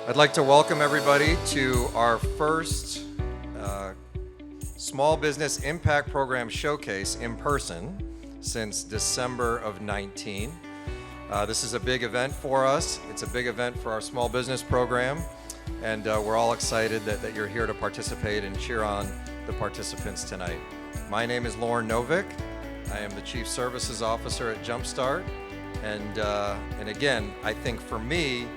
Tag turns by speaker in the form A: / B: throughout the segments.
A: I'd like to welcome everybody to our first Small Business Impact Program Showcase in person since December of 19. This is a big event for us. It's a big event for our small business program, and we're all excited that you're here to participate and cheer on the participants tonight. My name is Lauren Novick. I am the Chief Services Officer at Jumpstart, and again, I think for me,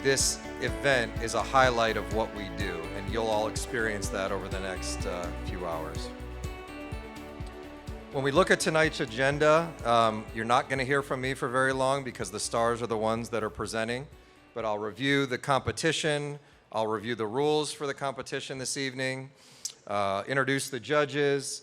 A: this event is a highlight of what we do, and you'll all experience that over the next few hours. When we look at tonight's agenda, you're not going to hear from me for very long because the stars are the ones that are presenting, but I'll review the competition, I'll review the rules for the competition this evening, introduce the judges,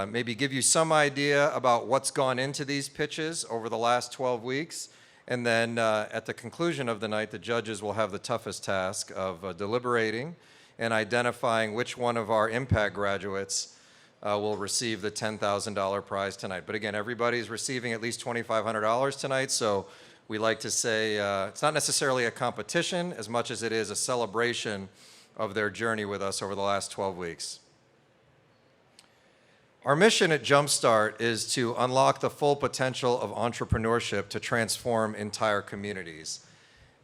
A: maybe give you some idea about what's gone into these pitches over the last 12 weeks, and then at the conclusion of the night, the judges will have the toughest task of deliberating and identifying which one of our impact graduates will receive the $10,000 prize tonight. But again, everybody's receiving at least $2,500 tonight, so we like to say it's not necessarily a competition as much as it is a celebration of their journey with us over the last 12 weeks. Our mission at Jumpstart is to unlock the full potential of entrepreneurship to transform entire communities.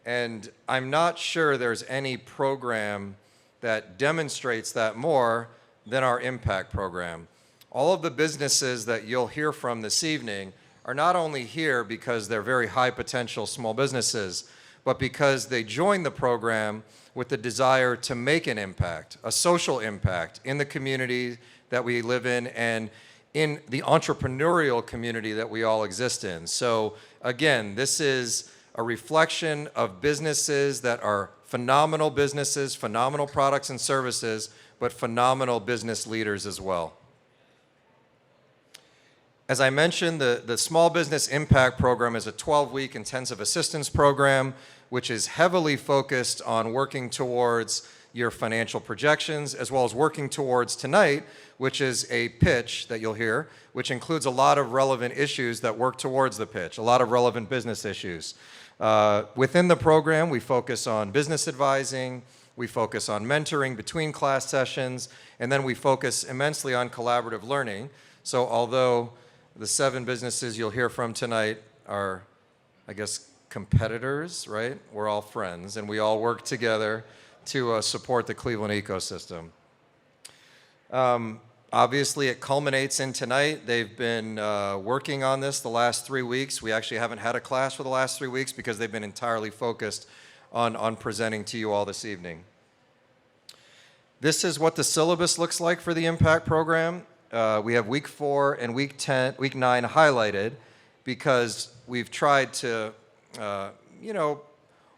A: And I'm not sure there's any program that demonstrates that more than our impact program. All of the businesses that you'll hear from this evening are not only here because they're very high potential small businesses, but because they joined the program with the desire to make an impact, a social impact in the community that we live in and in the entrepreneurial community that we all exist in. So again, this is a reflection of businesses that are phenomenal businesses, phenomenal products and services, but phenomenal business leaders as well. As I mentioned, the Small Business Impact Program is a 12-week intensive assistance program, which is heavily focused on working towards your financial projections, as well as working towards tonight, which is a pitch that you'll hear, which includes a lot of relevant issues that work towards the pitch, a lot of relevant business issues. Within the program, we focus on business advising, we focus on mentoring between class sessions, and then we focus immensely on collaborative learning. So although the 7 businesses you'll hear from tonight are, I guess, competitors, right? We're all friends, and we all work together to support the Cleveland ecosystem. Obviously, it culminates in tonight. They've been working on this the last 3 weeks. We actually haven't had a class for the last 3 weeks because they've been entirely focused on presenting to you all this evening. This is what the syllabus looks like for the Impact Program. We have week 4 and week 9 highlighted because we've tried to,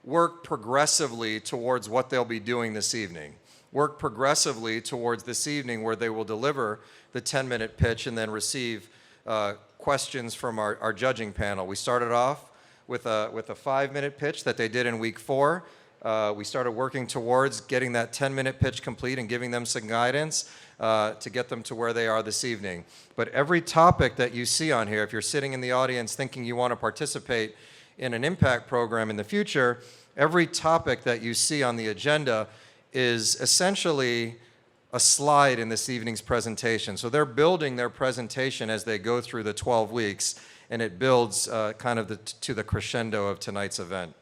A: work progressively towards what they'll be doing this evening. Work progressively towards this evening where they will deliver the 10-minute pitch and then receive questions from our judging panel. We started off with a 5-minute pitch that they did in week 4. We started working towards getting that 10-minute pitch complete and giving them some guidance to get them to where they are this evening. But every topic that you see on here, if you're sitting in the audience thinking you want to participate in an impact program in the future, every topic that you see on the agenda is essentially a slide in this evening's presentation. So they're building their presentation as they go through the 12 weeks, and it builds kind of to the crescendo of tonight's event.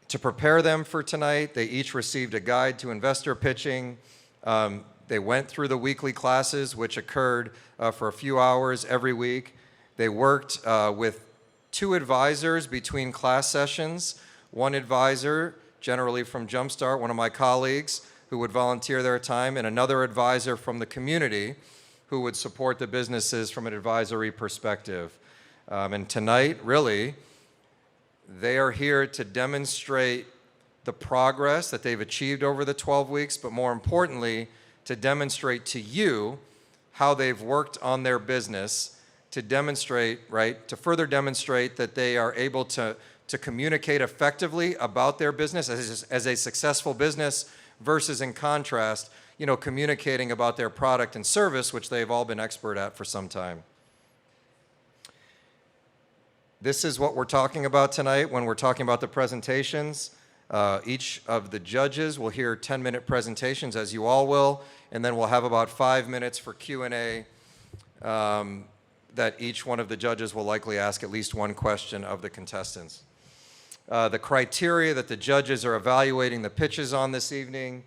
A: To prepare them for tonight, they each received a guide to investor pitching. They went through the weekly classes, which occurred for a few hours every week. They worked with 2 advisors between class sessions. One advisor, generally from Jumpstart, one of my colleagues, who would volunteer their time, and another advisor from the community who would support the businesses from an advisory perspective. And tonight, really, they are here to demonstrate the progress that they've achieved over the 12 weeks, but more importantly, to demonstrate to you how they've worked on their business to demonstrate, right, to further demonstrate that they are able to communicate effectively about their business as a successful business versus, in contrast, communicating about their product and service, which they've all been expert at for some time. This is what we're talking about tonight when we're talking about the presentations. Each of the judges will hear 10-minute presentations, as you all will, and then we'll have about 5 minutes for Q&A that each one of the judges will likely ask at least one question of the contestants. The criteria that the judges are evaluating the pitches on this evening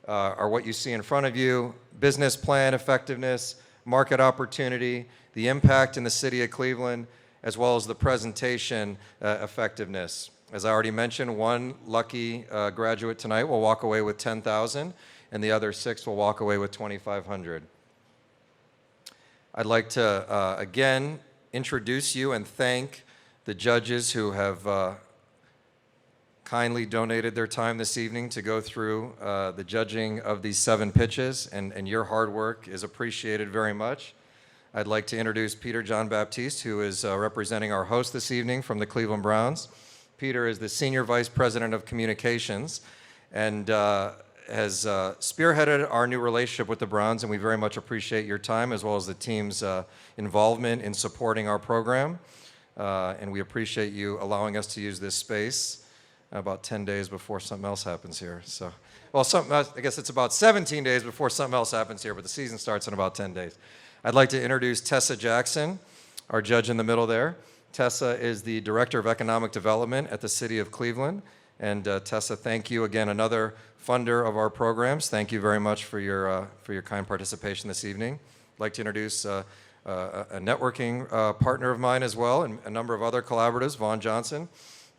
A: are what you see in front of you: business plan effectiveness, market opportunity, the impact in the city of Cleveland, as well as the presentation effectiveness. As I already mentioned, one lucky graduate tonight will walk away with $10,000, and the other 6 will walk away with $2,500. I'd like to again introduce you and thank the judges who have kindly donated their time this evening to go through the judging of these 7 pitches, and your hard work is appreciated very much. I'd like to introduce Peter John Baptiste, who is representing our host this evening from the Cleveland Browns. Peter is the Senior Vice President of Communications and has spearheaded our new relationship with the Browns, and we very much appreciate your time as well as the team's involvement in supporting our program. And we appreciate you allowing us to use this space about 10 days before something else happens here. So, well, I guess it's about 17 days before something else happens here, but the season starts in about 10 days. I'd like to introduce Tessa Jackson, our judge in the middle there. Tessa is the Director of Economic Development at the City of Cleveland. And Tessa, thank you again, another funder of our programs. Thank you very much for your kind participation this evening. I'd like to introduce a networking partner of mine as well, and a number of other collaboratives, Vaughn Johnson.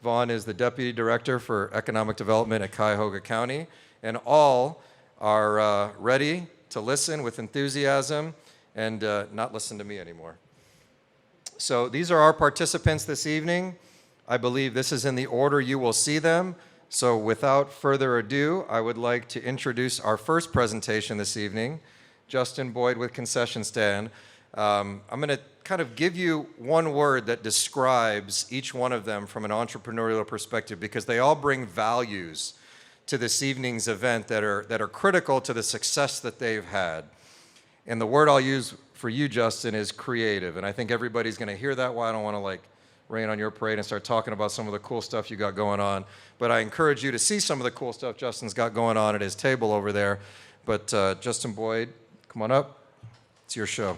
A: Vaughn is the Deputy Director for Economic Development at Cuyahoga County, and all are ready to listen with enthusiasm and not listen to me anymore. So these are our participants this evening. I believe this is in the order you will see them. So without further ado, I would like to introduce our first presentation this evening, Justin Boyd with Concession Stand. I'm going to kind of give you one word that describes each one of them from an entrepreneurial perspective, because they all bring values to this evening's event that are critical to the success that they've had. And the word I'll use for you, Justin, is creative. And I think everybody's going to hear that. Why I don't want to rain on your parade and start talking about some of the cool stuff you got going on. But I encourage you to see some of the cool stuff Justin's got going on at his table over there. But Justin Boyd, come on up. It's your show.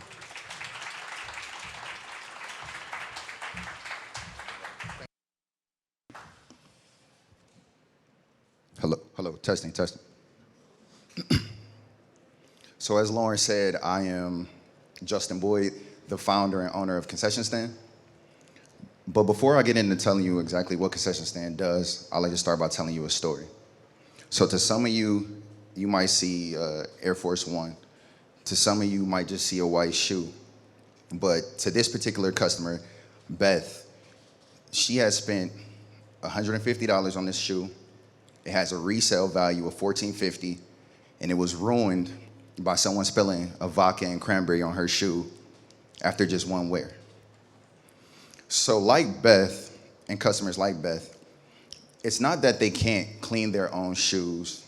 B: Hello, testing. So as Lauren said, I am Justin Boyd, the founder and owner of Concession Stand. But before I get into telling you exactly what Concession Stand does, I'd like to start by telling you a story. So to some of you, you might see Air Force One. To some of you might just see a white shoe. But to this particular customer, Beth, she has spent $150 on this shoe. It has a resale value of $14.50, and it was ruined by someone spilling a vodka and cranberry on her shoe after just one wear. So like Beth, and customers like Beth, it's not that they can't clean their own shoes.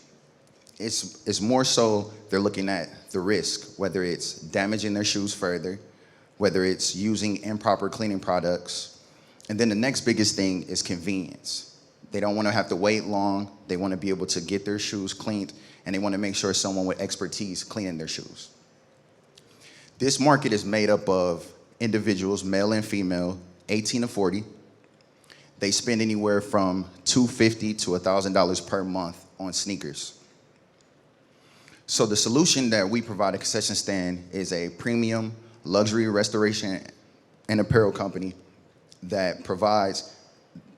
B: It's more so they're looking at the risk, whether it's damaging their shoes further, whether it's using improper cleaning products. And then the next biggest thing is convenience. They don't want to have to wait long. They want to be able to get their shoes cleaned, and they want to make sure someone with expertise cleaning their shoes. This market is made up of individuals, male and female, 18 to 40. They spend anywhere from $250 to $1,000 per month on sneakers. So the solution that we provide at Concession Stand is a premium luxury restoration and apparel company that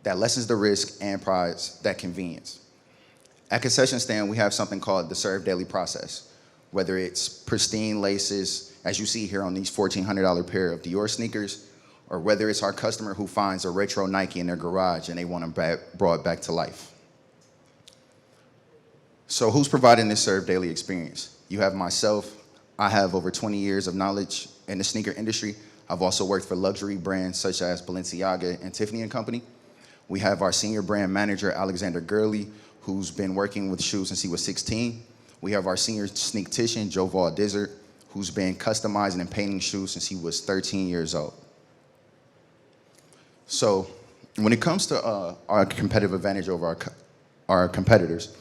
B: lessens the risk and provides that convenience. At Concession Stand, we have something called the Serve Daily process, whether it's pristine laces, as you see here on these $1,400 pair of Dior sneakers, or whether it's our customer who finds a retro Nike in their garage and they want them brought back to life. So who's providing this Serve Daily experience? You have myself. I have over 20 years of knowledge in the sneaker industry. I've also worked for luxury brands such as Balenciaga and Tiffany & Company. We have our senior brand manager, Alexander Gurley, who's been working with shoes since he was 16. We have our senior sneaktician, Joval Dizzard, who's been customizing and painting shoes since he was 13 years old. So when it comes to our competitive advantage over our competitors,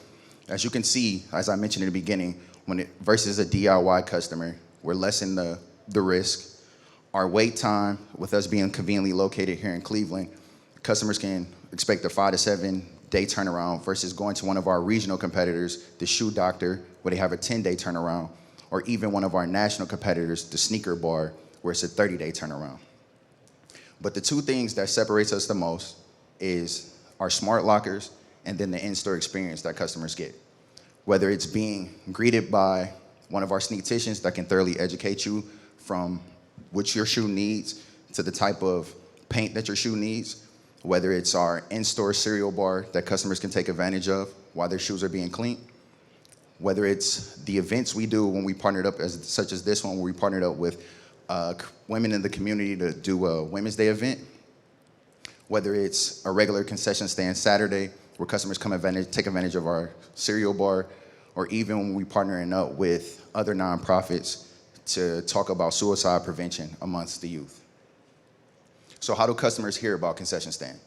B: as you can see, as I mentioned in the beginning, versus a DIY customer, we're lessen the risk. Our wait time, with us being conveniently located here in Cleveland, customers can expect a 5 to 7 day turnaround versus going to one of our regional competitors, the Shoe Doctor, where they have a 10-day turnaround, or even one of our national competitors, the Sneaker Bar, where it's a 30-day turnaround. But the two things that separates us the most is our smart lockers and then the in-store experience that customers get. Whether it's being greeted by one of our sneakticians that can thoroughly educate you from what your shoe needs to the type of paint that your shoe needs, whether it's our in-store cereal bar that customers can take advantage of while their shoes are being cleaned, whether it's the events we do when we partnered up, such as this one, where we partnered up with women in the community to do a Women's Day event, whether it's a regular concession stand Saturday where customers take advantage of our cereal bar, or even when we partnering up with other nonprofits to talk about suicide prevention amongst the youth. So how do customers hear about concession stand?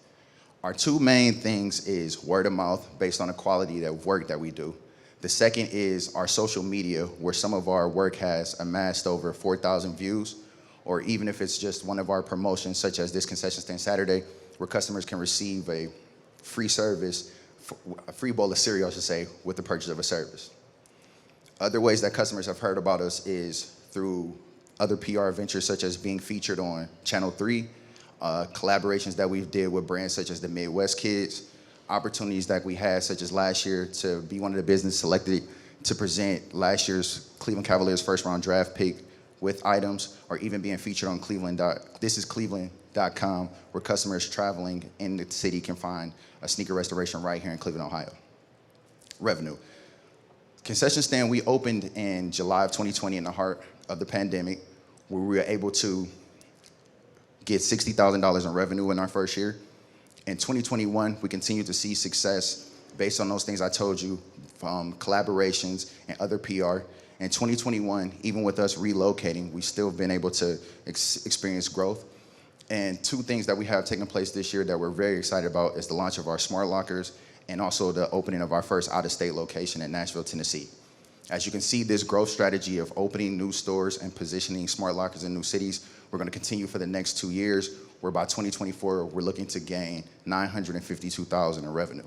B: Our two main things is word of mouth based on the quality of work that we do. The second is our social media, where some of our work has amassed over 4,000 views, or even if it's just one of our promotions, such as this concession stand Saturday, where customers can receive a free service, a free bowl of cereal, I should say, with the purchase of a service. Other ways that customers have heard about us is through other PR ventures, such as being featured on Channel 3, collaborations that we've did with brands such as the Midwest Kids, opportunities that we had, such as last year, to be one of the business selected to present last year's Cleveland Cavaliers first round draft pick with items, or even being featured on Cleveland.com, where customers traveling in the city can find a sneaker restoration right here in Cleveland, Ohio. Revenue. Concession stand, we opened in July of 2020 in the heart of the pandemic, where we were able to get $60,000 in revenue in our first year. In 2021, we continued to see success based on those things I told you, from collaborations and other PR. In 2021, even with us relocating, we still been able to experience growth. And two things that we have taken place this year that we're very excited about is the launch of our smart lockers and also the opening of our first out-of-state location in Nashville, Tennessee. As you can see, this growth strategy of opening new stores and positioning smart lockers in new cities, we're going to continue for the next 2 years, where by 2024, we're looking to gain $952,000 in revenue.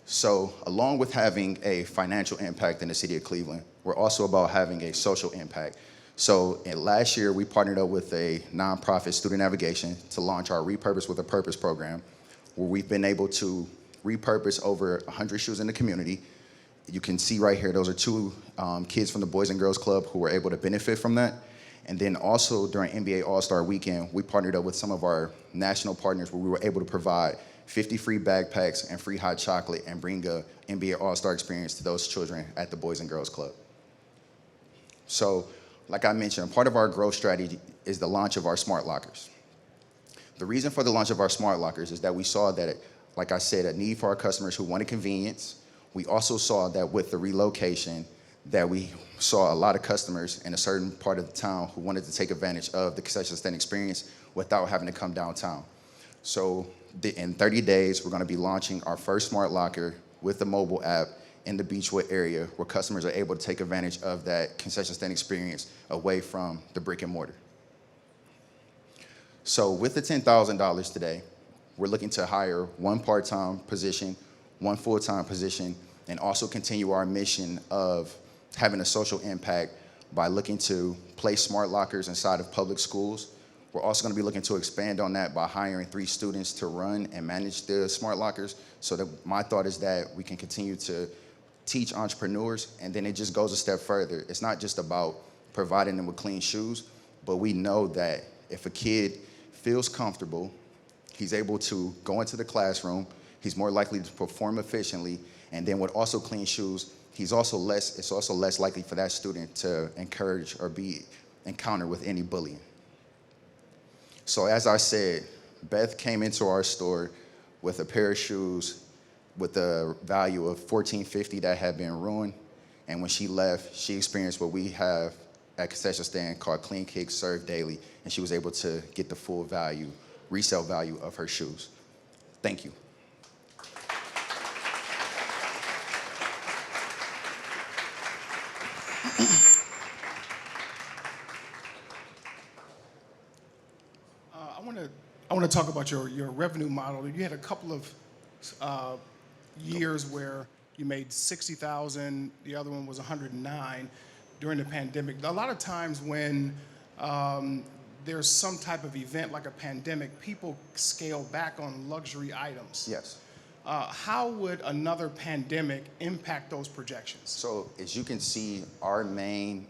B: So along with having a financial impact in the city of Cleveland, we're also about having a social impact. So last year, we partnered up with a nonprofit, Student Navigation, to launch our Repurpose with a Purpose program, where we've been able to repurpose over 100 shoes in the community. You can see right here, those are two kids from the Boys and Girls Club who were able to benefit from that. And then also during NBA All-Star Weekend, we partnered up with some of our national partners where we were able to provide 50 free backpacks and free hot chocolate and bring a NBA All-Star experience to those children at the Boys and Girls Club. So, like I mentioned, part of our growth strategy is the launch of our smart lockers. The reason for the launch of our smart lockers is that we saw that, like I said, a need for our customers who wanted convenience. We also saw that with the relocation, that we saw a lot of customers in a certain part of the town who wanted to take advantage of the concession stand experience without having to come downtown. So in 30 days, we're going to be launching our first smart locker with the mobile app in the Beechwood area, where customers are able to take advantage of that concession stand experience away from the brick and mortar. So with the $10,000 today, we're looking to hire one part-time position, one full-time position, and also continue our mission of having a social impact by looking to place smart lockers inside of public schools. We're also going to be looking to expand on that by hiring 3 students to run and manage the smart lockers. So that my thought is that we can continue to teach entrepreneurs, and then it just goes a step further. It's not just about providing them with clean shoes, but we know that if a kid feels comfortable, he's able to go into the classroom, he's more likely to perform efficiently, and then with also clean shoes, it's also less likely for that student to encourage or be encountered with any bullying. So as I said, Beth came into our store with a pair of shoes with a value of $14.50 that had been ruined. And when she left, she experienced what we have at concession stand called Clean Kicks Served Daily, and she was able to get the full value resale value of her shoes. Thank you.
C: I want to talk about your revenue model. You had a couple of years where you made 60,000. The other one was 109 during the pandemic. A lot of times when there's some type of event like a pandemic, people scale back on luxury items.
B: Yes.
C: How would another pandemic impact those projections?
B: So as you can see, our main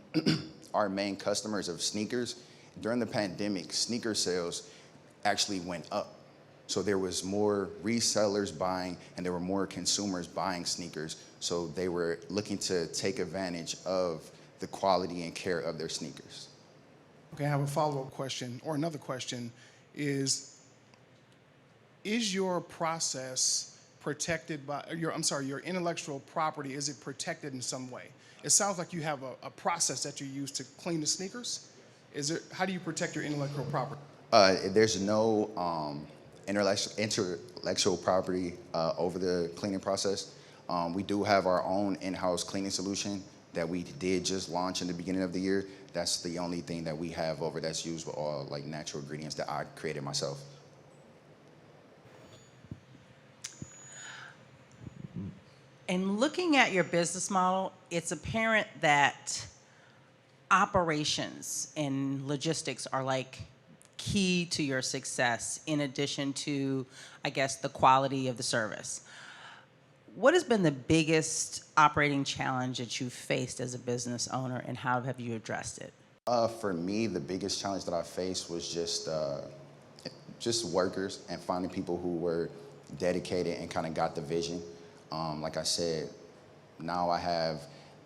B: our main customers of sneakers, during the pandemic, sneaker sales actually went up. So there was more resellers buying and there were more consumers buying sneakers. So they were looking to take advantage of the quality and care of their sneakers.
C: Okay, I have a follow-up question, or another question is your process protected by, your intellectual property, is it protected in some way? It sounds like you have a process that you use to clean the sneakers. How do you protect your intellectual property?
B: There's no intellectual property over the cleaning process. We do have our own in-house cleaning solution that we did just launch in the beginning of the year. That's the only thing that we have over that's used with all like natural ingredients that I created myself.
D: In looking at your business model, it's apparent that operations and logistics are like key to your success in addition to, I guess, the quality of the service. What has been the biggest operating challenge that you've faced as a business owner, and how have you addressed it?
B: For me, the biggest challenge that I faced was just workers and finding people who were dedicated and kind of got the vision. Like I said, now I have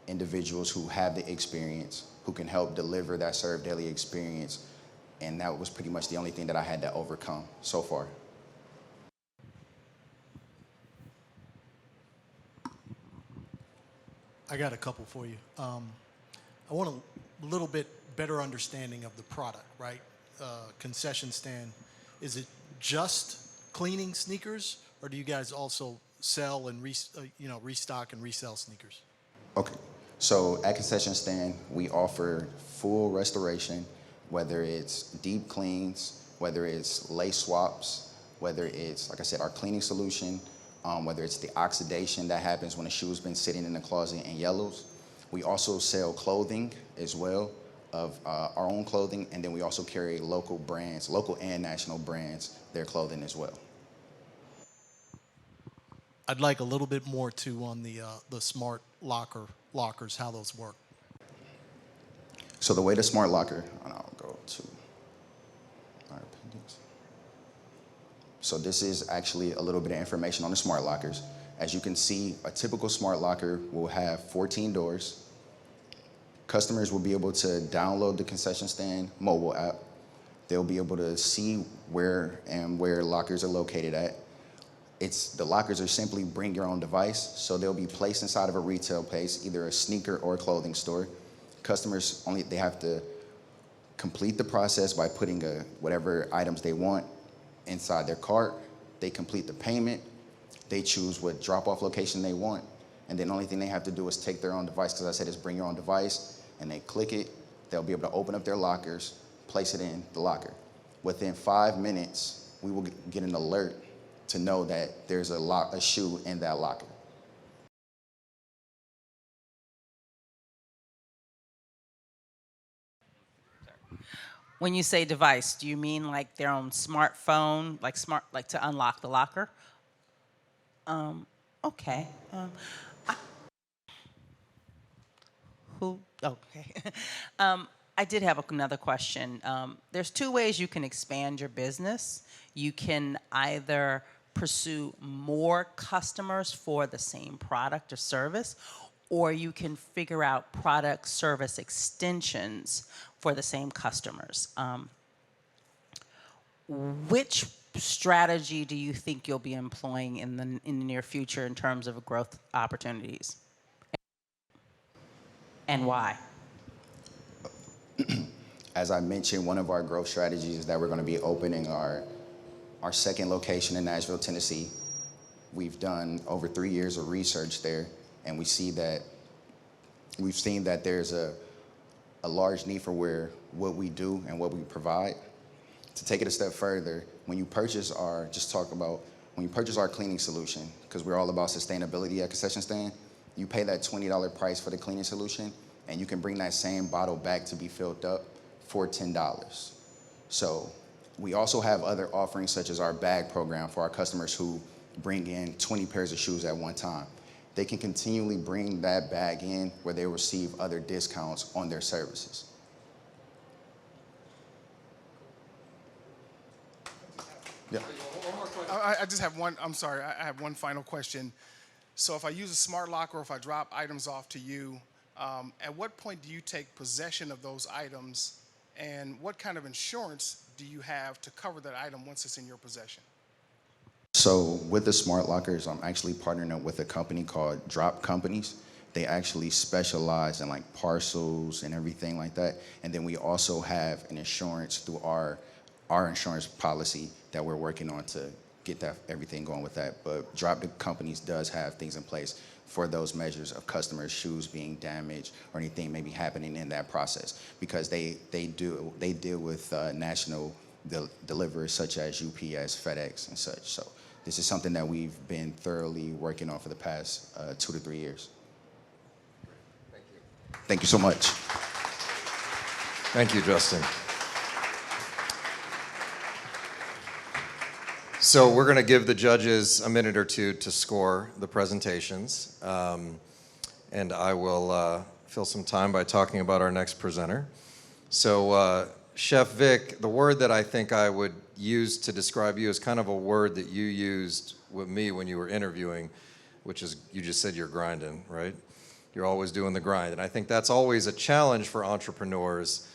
B: individuals who have the experience, who can help deliver that serve daily experience, and that was pretty much the only thing that I had to overcome so far.
E: I got a couple for you. I want a little bit better understanding of the product, right? Concession stand. Is it just cleaning sneakers, or do you guys also sell and restock and resell sneakers?
B: Okay, so at Concession Stand, we offer full restoration, whether it's deep cleans, whether it's lace swaps, whether it's, like I said, our cleaning solution, whether it's the oxidation that happens when a shoe's been sitting in the closet and yellows. We also sell clothing as well, of our own clothing, and then we also carry local brands, local and national brands, their clothing as well.
E: I'd like a little bit more too on the smart lockers, how those work.
B: So the way the smart locker, and I'll go to our appendix. So this is actually a little bit of information on the smart lockers. As you can see, a typical smart locker will have 14 doors. Customers will be able to download the Concession Stand mobile app. They'll be able to see where lockers are located at. The lockers are simply bring your own device, so they'll be placed inside of a retail place, either a sneaker or a clothing store. Customers they have to complete the process by putting whatever items they want inside their cart. They complete the payment. They choose what drop-off location they want, and then the only thing they have to do is take their own device, because I said it's bring your own device, and they click it. They'll be able to open up their lockers, place it in the locker. Within 5 minutes, we will get an alert to know that there's a shoe in that locker.
D: When you say device, do you mean like their own smartphone, like to unlock the locker? Okay. Okay. I did have another question. There's two ways you can expand your business. You can either pursue more customers for the same product or service, or you can figure out product service extensions for the same customers. Which strategy do you think you'll be employing in the near future in terms of growth opportunities? And why?
B: As I mentioned, one of our growth strategies is that we're going to be opening our our second location in Nashville, Tennessee. We've done over 3 years of research there, and we've seen that there's a large need for what we do and what we provide. To take it a step further, when you purchase our cleaning solution, because we're all about sustainability at Concession Stand, you pay that $20 price for the cleaning solution, and you can bring that same bottle back to be filled up for $10. So we also have other offerings such as our bag program for our customers who bring in 20 pairs of shoes at one time. They can continually bring that bag in where they receive other discounts on their services. Yeah.
C: I just have one, I'm sorry, I have one final question. So if I use a smart lock or if I drop items off to you, at what point do you take possession of those items, and what kind of insurance do you have to cover that item once it's in your possession?
B: So with the smart lockers, I'm actually partnering up with a company called Drop Companies. They actually specialize in like parcels and everything like that. And then we also have an insurance through our insurance policy that we're working on to get that everything going with that. But Drop Companies does have things in place for those measures of customers' shoes being damaged or anything maybe happening in that process, because they deal with national deliverers such as UPS, FedEx, and such. So this is something that we've been thoroughly working on for the past 2 to 3 years.
A: Thank you.
B: Thank you so much.
A: Thank you, Justin. So we're going to give the judges a minute or two to score the presentations. And I will fill some time by talking about our next presenter. So Chef Vic, the word that I think I would use to describe you is kind of a word that you used with me when you were interviewing, which is, you just said you're grinding, right? You're always doing the grind. And I think that's always a challenge for entrepreneurs,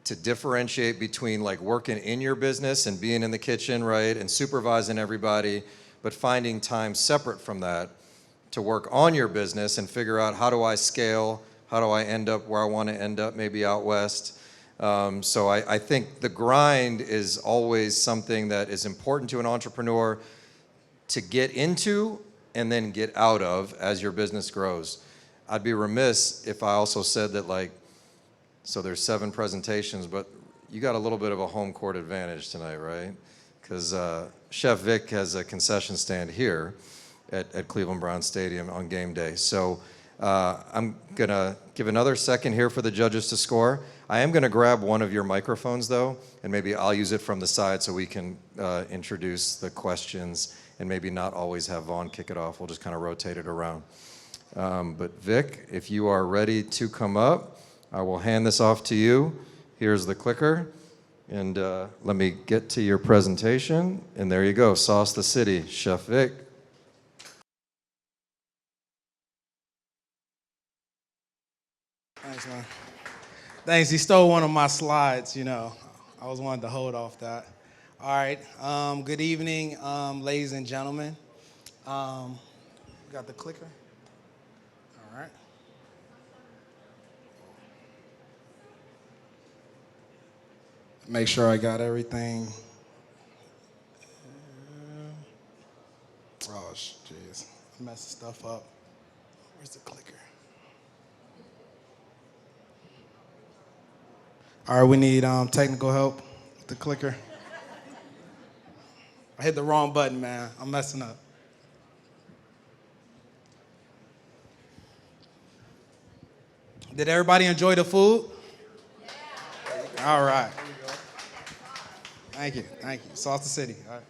A: to differentiate between like working in your business and being in the kitchen, right, and supervising everybody, but finding time separate from that to work on your business and figure out, how do I scale? How do I end up where I want to end up, maybe out west? So I think the grind is always something that is important to an entrepreneur to get into and then get out of as your business grows. I'd be remiss if I also said that, like, so there's 7 presentations, but you got a little bit of a home court advantage tonight, right? Because Chef Vic has a concession stand here at Cleveland Browns Stadium on game day. So I'm going to give another second here for the judges to score. I am going to grab one of your microphones, though, and maybe I'll use it from the side so we can introduce the questions and maybe not always have Vaughn kick it off. We'll just kind of rotate it around. But Vic, if you are ready to come up, I will hand this off to you. Here's the clicker. And let me get to your presentation. And there you go, Sauce the City, Chef Vic.
F: Thanks, man. Thanks. He stole one of my slides, you know. I was wanting to hold off that. All right. Good evening, ladies and gentlemen. Got the clicker? All right. Make sure I got everything. Oh, jeez. I'm messing stuff up. Where's the clicker? All right, we need technical help with the clicker. I hit the wrong button, man. I'm messing up. Did everybody enjoy the food? Yeah. All right. Thank you. Sauce the City. All right.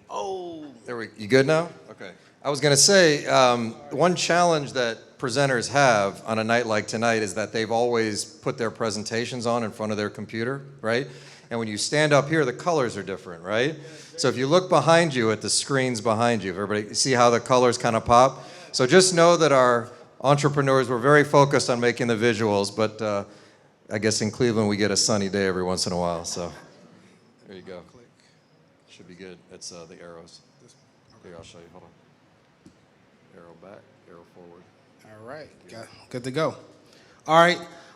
F: Oh.
A: You good now? Okay. I was going to say, one challenge that presenters have on a night like tonight is that they've always put their presentations on in front of their computer, right? And when you stand up here, the colors are different, right? So if you look behind you at the screens behind you, everybody see how the colors kind of pop? So just know that our entrepreneurs were very focused on making the visuals, but I guess in Cleveland we get a sunny day every once in a while, so there you go. Should be good. It's the arrows. Here, I'll show you. Hold on. Arrow back, arrow forward.
F: All right. Good to go. All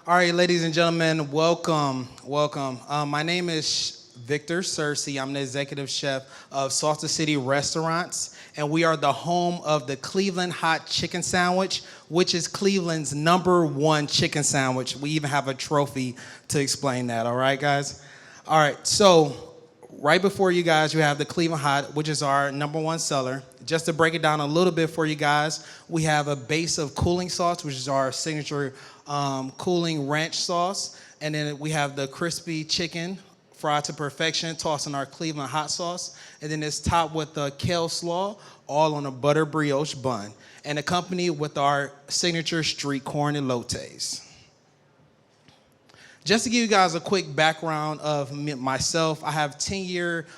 F: right, ladies and gentlemen, welcome. My name is Victor Cersei. I'm the executive chef of Salta City Restaurants, and we are the home of the Cleveland Hot Chicken Sandwich, which is Cleveland's #1 chicken sandwich. We even have a trophy to explain that, all right, guys? All right, so right before you guys, you have the Cleveland Hot, which is our #1 seller. Just to break it down a little bit for you guys, we have a base of cooling sauce, which is our signature cooling ranch sauce. And then we have the crispy chicken fried to perfection, tossed in our Cleveland hot sauce. And then it's topped with the kale slaw, all on a butter brioche bun. And accompanied with our signature street corn elotes. Just to give you guys a quick background of myself, I have 10-year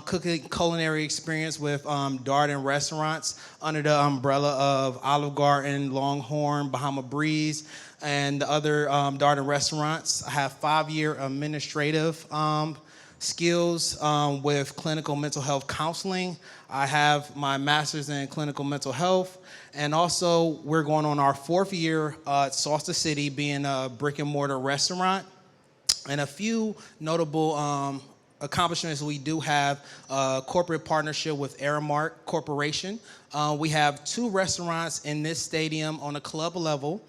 F: cooking culinary experience with Darden restaurants under the umbrella of Olive Garden, Longhorn, Bahama Breeze, and other Darden restaurants. I have 5-year administrative skills with clinical mental health counseling. I have my master's in clinical mental health. And also, we're going on our 4th year at Salta City, being a brick and mortar restaurant. And a few notable accomplishments we do have: a corporate partnership with Aramark Corporation. We have 2 restaurants in this stadium on a club level.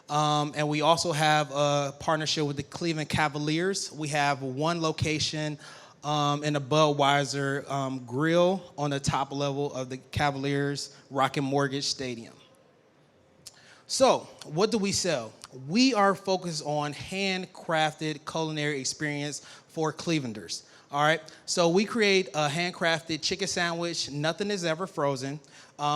F: And we also have a partnership with the Cleveland Cavaliers. We have 1 location in the Budweiser grill on the top level of the Cavaliers Rocket Mortgage Stadium. So, what do we sell? We are focused on handcrafted culinary experience for Clevelanders. All right, so we create a handcrafted chicken sandwich. Nothing is ever frozen.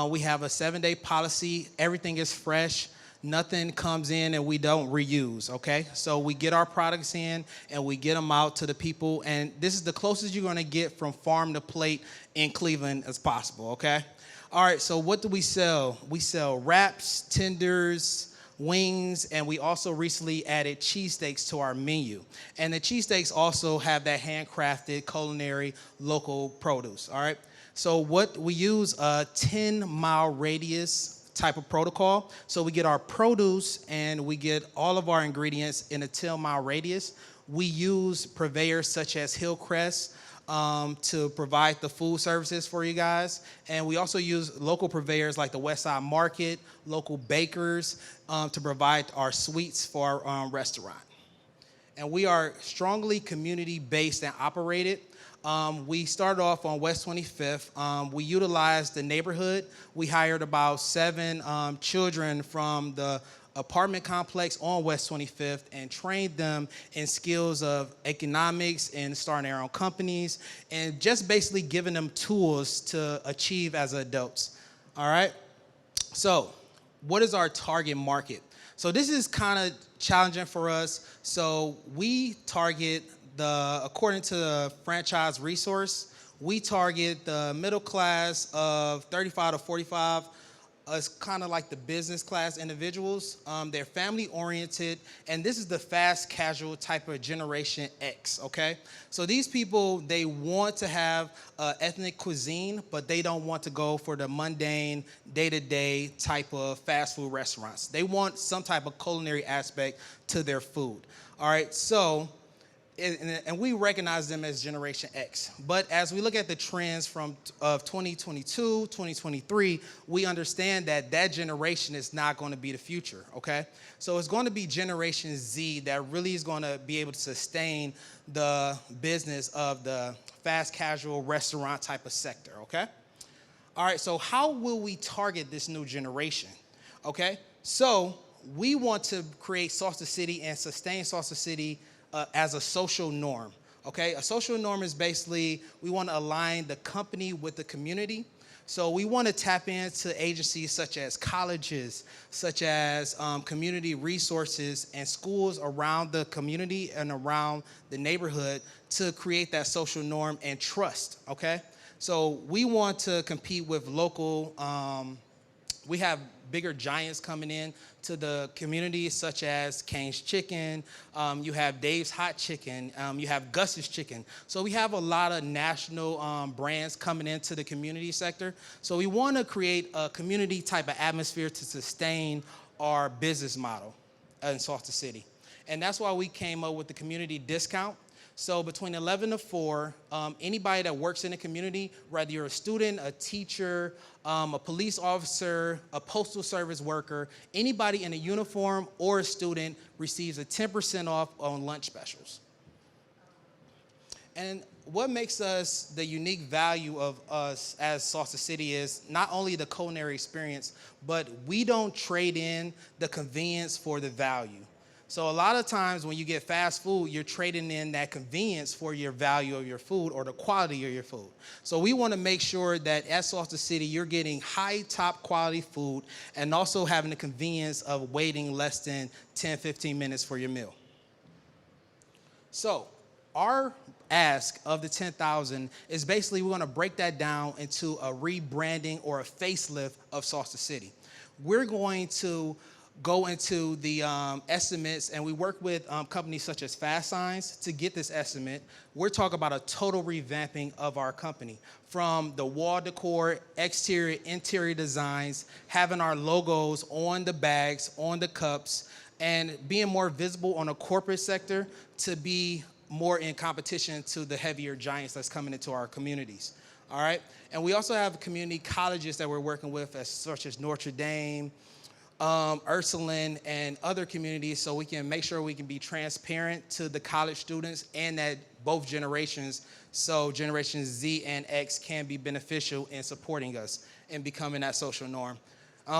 F: We have a 7-day policy. Everything is fresh. Nothing comes in and we don't reuse, okay? So we get our products in and we get them out to the people, and this is the closest you're gonna get from farm to plate in Cleveland as possible, okay? All right, so what do we sell? We sell wraps, tenders, wings, and we also recently added cheesesteaks to our menu. And the cheesesteaks also have that handcrafted culinary local produce, all right? So what we use, a 10-mile radius type of protocol. So we get our produce and we get all of our ingredients in a 10-mile radius. We use purveyors such as Hillcrest to provide the food services for you guys. And we also use local purveyors like the Westside Market, local bakers to provide our sweets for our restaurant. And we are strongly community-based and operated. We started off on West 25th. We utilized the neighborhood. We hired about 7 children from the apartment complex on West 25th and trained them in skills of economics and starting their own companies and just basically giving them tools to achieve as adults. All right? So, what is our target market? So this is kind of challenging for us. So we target according to the franchise resource, we target the middle class of 35 to 45. It's kind of like the business class individuals. They're family oriented, and this is the fast casual type of Generation X, okay? So these people, they want to have ethnic cuisine, but they don't want to go for the mundane, day-to-day type of fast food restaurants. They want some type of culinary aspect to their food, all right? So, and we recognize them as Generation X. But as we look at the trends of 2022, 2023, we understand that that generation is not going to be the future, okay? So it's going to be Generation Z that really is going to be able to sustain the business of the fast casual restaurant type of sector, okay? All right, so how will we target this new generation, okay? So we want to create Salsa City and sustain Salsa City as a social norm, okay? A social norm is basically, we want to align the company with the community. So we want to tap into agencies such as colleges, such as community resources and schools around the community and around the neighborhood to create that social norm and trust, okay? So we want to compete with local, we have bigger giants coming in to the community, such as Cane's Chicken, you have Dave's Hot Chicken, you have Gus's Chicken. So we have a lot of national brands coming into the community sector. So we want to create a community type of atmosphere to sustain our business model. in Salta City. And that's why we came up with the community discount. So between 11 to 4, anybody that works in the community, whether you're a student, a teacher, a police officer, a postal service worker, anybody in a uniform or a student receives a 10% off on lunch specials. And what makes us the unique value of us as Salsa City is not only the culinary experience, but we don't trade in the convenience for the value. So a lot of times when you get fast food, you're trading in that convenience for your value of your food or the quality of your food. So we want to make sure that at Salsa City, you're getting high top quality food and also having the convenience of waiting less than 10, 15 minutes for your meal. So our ask of the 10,000 is basically we're going to break that down into a rebranding or a facelift of Salsa City. We're going to go into the estimates, and we work with companies such as Fast Signs to get this estimate. We're talking about a total revamping of our company, from the wall decor, exterior, interior designs, having our logos on the bags, on the cups, and being more visible on a corporate sector to be more in competition to the heavier giants that's coming into our communities. All right, and we also have community colleges that we're working with, such as Notre Dame, Ursuline, and other communities, so we can make sure we can be transparent to the college students and that both generations, so Generation Z and X, can be beneficial in supporting us and becoming that social norm.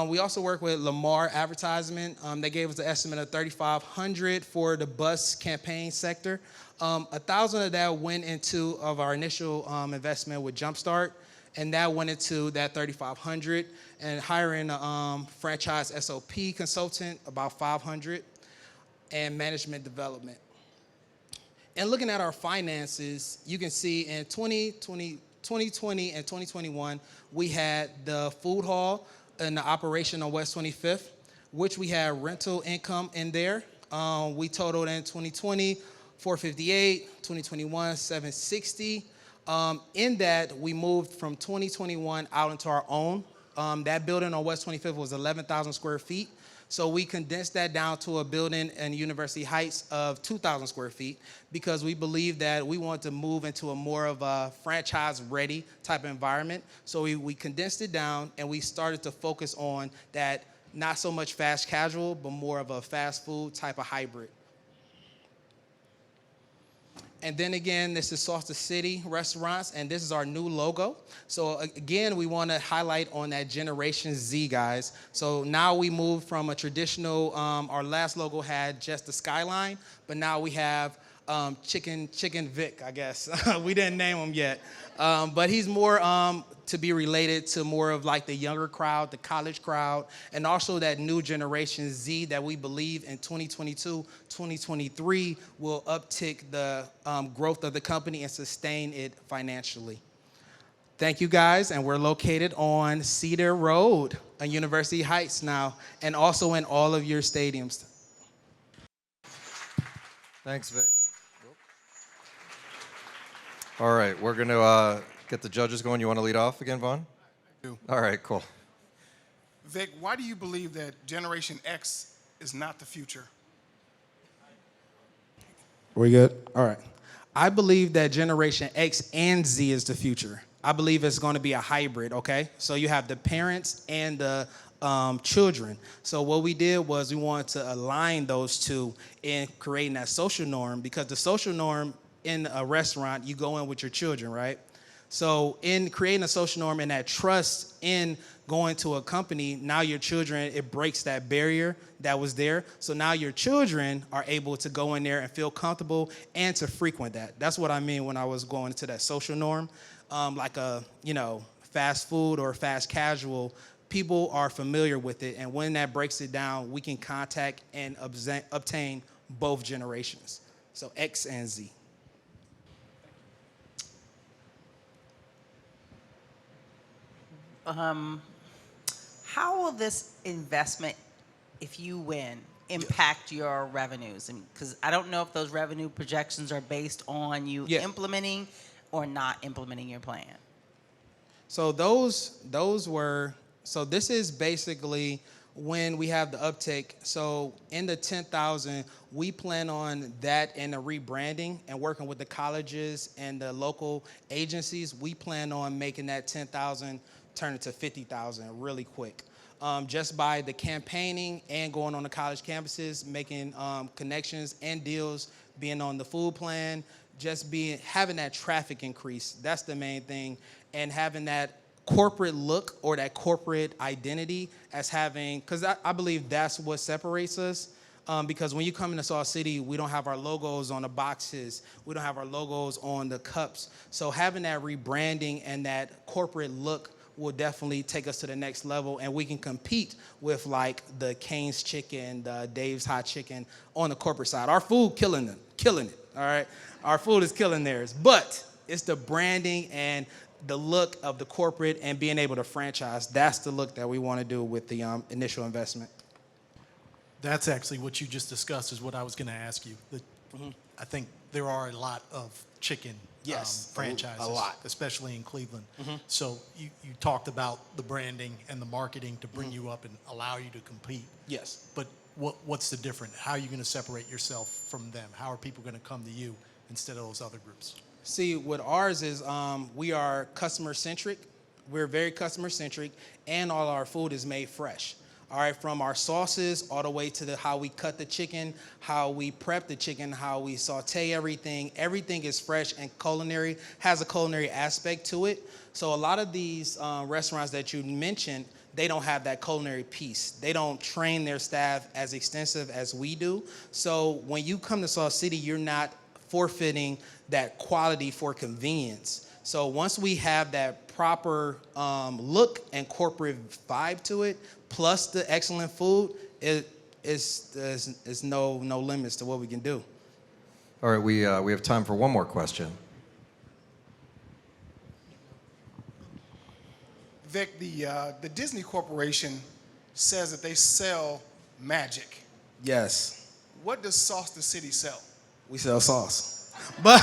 F: We also work with Lamar Advertisement. They gave us an estimate of $3,500 for the bus campaign sector. 1,000 of that went into our initial investment with Jumpstart, and that went into that $3,500, and hiring a franchise SOP consultant, about $500, and management development. And looking at our finances, you can see in 2020 and 2021, we had the food hall and the operation on West 25th, which we had rental income in there. We totaled in 2020, 458, 2021, 760. In that, we moved from 2021 out into our own. That building on West 25th was 11,000 square feet. So we condensed that down to a building in University Heights of 2,000 square feet because we believe that we want to move into a more of a franchise-ready type of environment. So we condensed it down, and we started to focus on that not so much fast casual, but more of a fast food type of hybrid. And then again, this is Salsa City Restaurants, and this is our new logo. So again, we want to highlight on that Generation Z, guys. So now we moved from a traditional, our last logo had just the skyline, but now we have Chicken Vic, I guess. We didn't name him yet. But he's more to be related to more of like the younger crowd, the college crowd, and also that new Generation Z that we believe in 2022, 2023 will uptick the growth of the company and sustain it financially. Thank you, guys, and we're located on Cedar Road in University Heights now, and also in all of your stadiums.
A: Thanks, Vic. All right, we're going to get the judges going. You want to lead off again, Vaughn?
C: I do.
A: All right, cool.
C: Vic, why do you believe that Generation X is not the future?
F: We good? All right. I believe that Generation X and Z is the future. I believe it's going to be a hybrid, okay? So you have the parents and the children. So what we did was we wanted to align those two in creating that social norm, because the social norm in a restaurant, you go in with your children, right? So in creating a social norm and that trust in going to a company, now your children, it breaks that barrier that was there. So now your children are able to go in there and feel comfortable and to frequent that. That's what I mean when I was going to that social norm. Like a, fast food or fast casual, people are familiar with it. And when that breaks it down, we can contact and obtain both generations. So X and Z.
D: How will this investment, if you win, impact your revenues? Because I don't know if those revenue projections are based on you implementing or not implementing your plan.
F: So this is basically when we have the uptake. So in the 10,000, we plan on that and the rebranding and working with the colleges and the local agencies. We plan on making that 10,000 turn into 50,000 really quick. Just by the campaigning and going on the college campuses, making connections and deals, being on the food plan, having that traffic increase. That's the main thing, and having that corporate look or that corporate identity as having, because I believe that's what separates us. Because when you come into Salt City, we don't have our logos on the boxes. We don't have our logos on the cups. So having that rebranding and that corporate look will definitely take us to the next level, and we can compete with like the Cane's Chicken, the Dave's Hot Chicken on the corporate side. Our food killing it, all right? Our food is killing theirs, but it's the branding and the look of the corporate and being able to franchise. That's the look that we want to do with the initial investment.
E: That's actually what you just discussed is what I was going to ask you. I think there are a lot of chicken
F: Yes,
E: franchises,
F: a lot.
E: especially in Cleveland. So you talked about the branding and the marketing to bring you up and allow you to compete.
F: Yes.
E: But what's the difference? How are you going to separate yourself from them? How are people going to come to you instead of those other groups?
F: See, what ours is, we are customer-centric. We're very customer-centric, and all our food is made fresh. All right, from our sauces all the way to how we cut the chicken, how we prep the chicken, how we saute everything. Everything is fresh and has a culinary aspect to it. So a lot of these restaurants that you mentioned, they don't have that culinary piece. They don't train their staff as extensive as we do. So when you come to Salt City, you're not forfeiting that quality for convenience. So once we have that proper look and corporate vibe to it, plus the excellent food, there's no limits to what we can do.
A: All right, we have time for one more question.
C: Vic, the Disney Corporation says that they sell magic.
F: Yes,
C: What does Sauce the City sell?
F: we sell sauce, but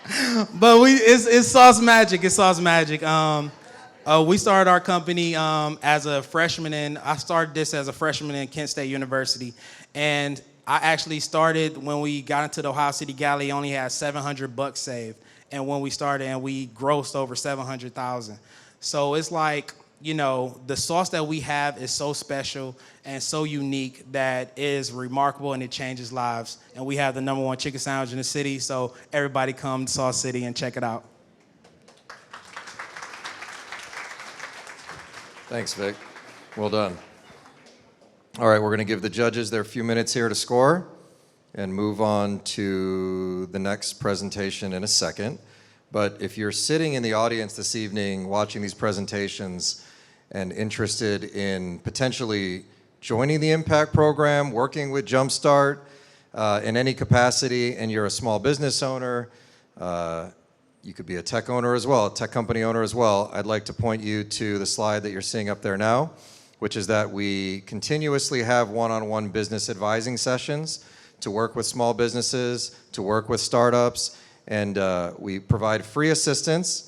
F: it's sauce magic. It's sauce magic. We started our company as a freshman I started this as a freshman in Kent State University. And I actually started when we got into the Ohio City Galley, only had $700 saved. And when we started, and we grossed over 700,000. So it's like, the sauce that we have is so special and so unique that it is remarkable and it changes lives. And we have the #1 chicken sandwich in the city, so everybody come to Salt City and check it out.
A: Thanks, Vic. Well done. All right, we're going to give the judges their few minutes here to score and move on to the next presentation in a second. But if you're sitting in the audience this evening watching these presentations and interested in potentially joining the Impact Program, working with Jumpstart in any capacity, and you're a small business owner, you could be a tech owner as well, a tech company owner as well, I'd like to point you to the slide that you're seeing up there now, which is that we continuously have one-on-one business advising sessions to work with small businesses, to work with startups, and we provide free assistance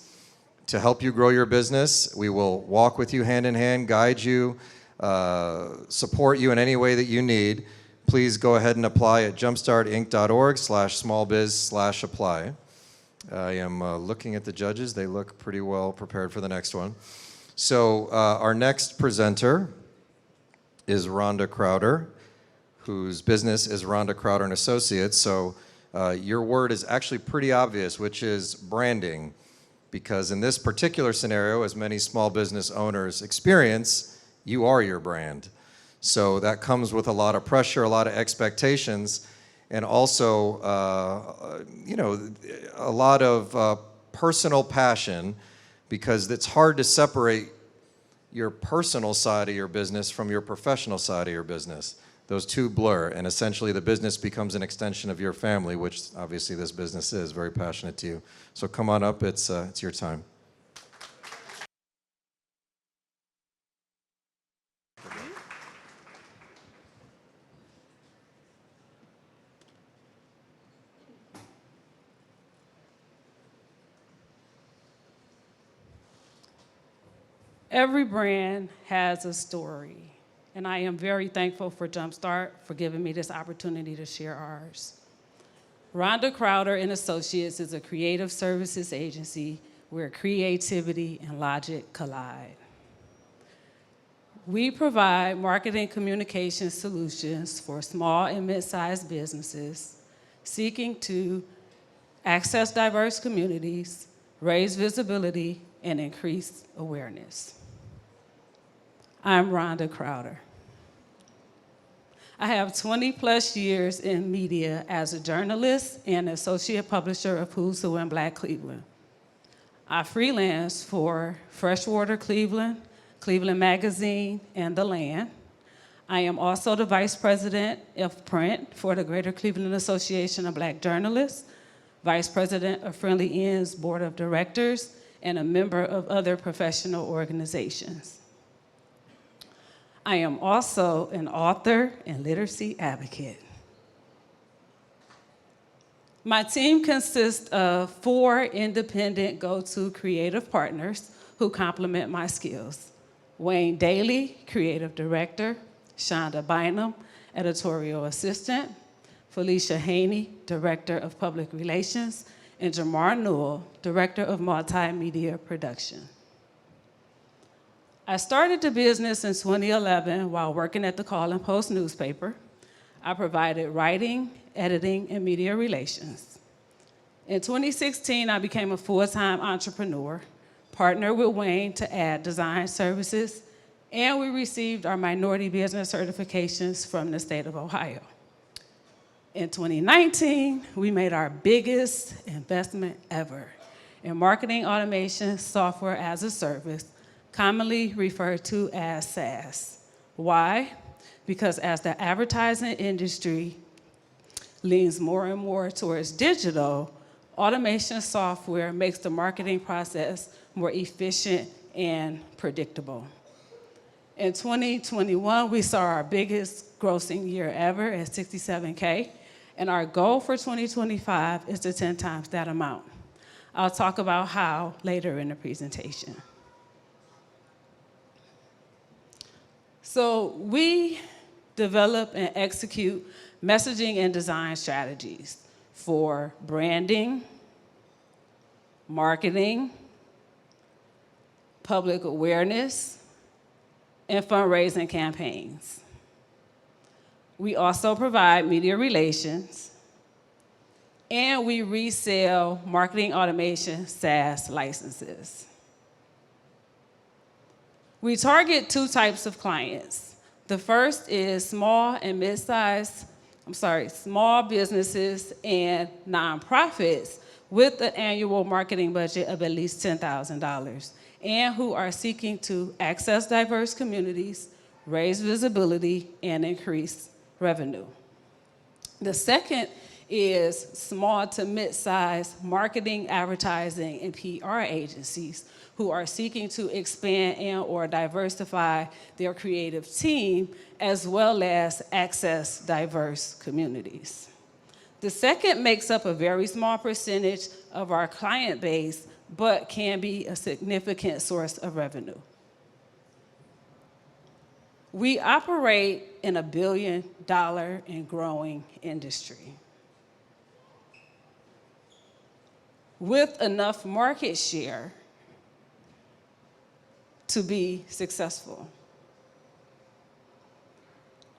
A: to help you grow your business. We will walk with you hand in hand, guide you, support you in any way that you need. Please go ahead and apply at jumpstartinc.org/smallbiz/apply. I am looking at the judges. They look pretty well prepared for the next one. So our next presenter is Rhonda Crowder, whose business is Rhonda Crowder and Associates. So your word is actually pretty obvious, which is branding. Because in this particular scenario, as many small business owners experience, you are your brand. So that comes with a lot of pressure, a lot of expectations, and also, a lot of personal passion, because it's hard to separate your personal side of your business from your professional side of your business. Those two blur, and essentially the business becomes an extension of your family, which obviously this business is very passionate to you. So come on up, it's your time.
G: Every brand has a story, and I am very thankful for Jumpstart for giving me this opportunity to share ours. Rhonda Crowder and Associates is a creative services agency where creativity and logic collide. We provide marketing communication solutions for small and mid-sized businesses seeking to access diverse communities, raise visibility, and increase awareness. I'm Rhonda Crowder. I have 20+ years in media as a journalist and associate publisher of Who's Who in Black Cleveland. I freelance for Freshwater Cleveland, Cleveland Magazine, and The Land. I am also the Vice President of Print for the Greater Cleveland Association of Black Journalists, Vice President of Friendly Ends Board of Directors, and a member of other professional organizations. I am also an author and literacy advocate. My team consists of 4 independent go-to creative partners who complement my skills. Wayne Daly, Creative Director, Shonda Bynum, Editorial Assistant, Felicia Haney, Director of Public Relations, and Jamar Newell, Director of Multimedia Production. I started the business in 2011 while working at the Call and Post newspaper. I provided writing, editing, and media relations. In 2016, I became a full-time entrepreneur, partnered with Wayne to add design services, and we received our minority business certifications from the state of Ohio. In 2019, we made our biggest investment ever in marketing automation software as a service, commonly referred to as SaaS. Why? Because as the advertising industry leans more and more towards digital, automation software makes the marketing process more efficient and predictable. In 2021, we saw our biggest grossing year ever at $67K, and our goal for 2025 is to 10 times that amount. I'll talk about how later in the presentation. So we develop and execute messaging and design strategies for branding, marketing, public awareness, and fundraising campaigns. We also provide media relations, and we resell marketing automation SaaS licenses. We target 2 types of clients. The first is small businesses and nonprofits with an annual marketing budget of at least $10,000 and who are seeking to access diverse communities, raise visibility, and increase revenue. The second is small to mid-sized marketing, advertising, and PR agencies who are seeking to expand and or diversify their creative team as well as access diverse communities. The second makes up a very small percentage of our client base, but can be a significant source of revenue. We operate in a $1 billion and growing industry with enough market share to be successful.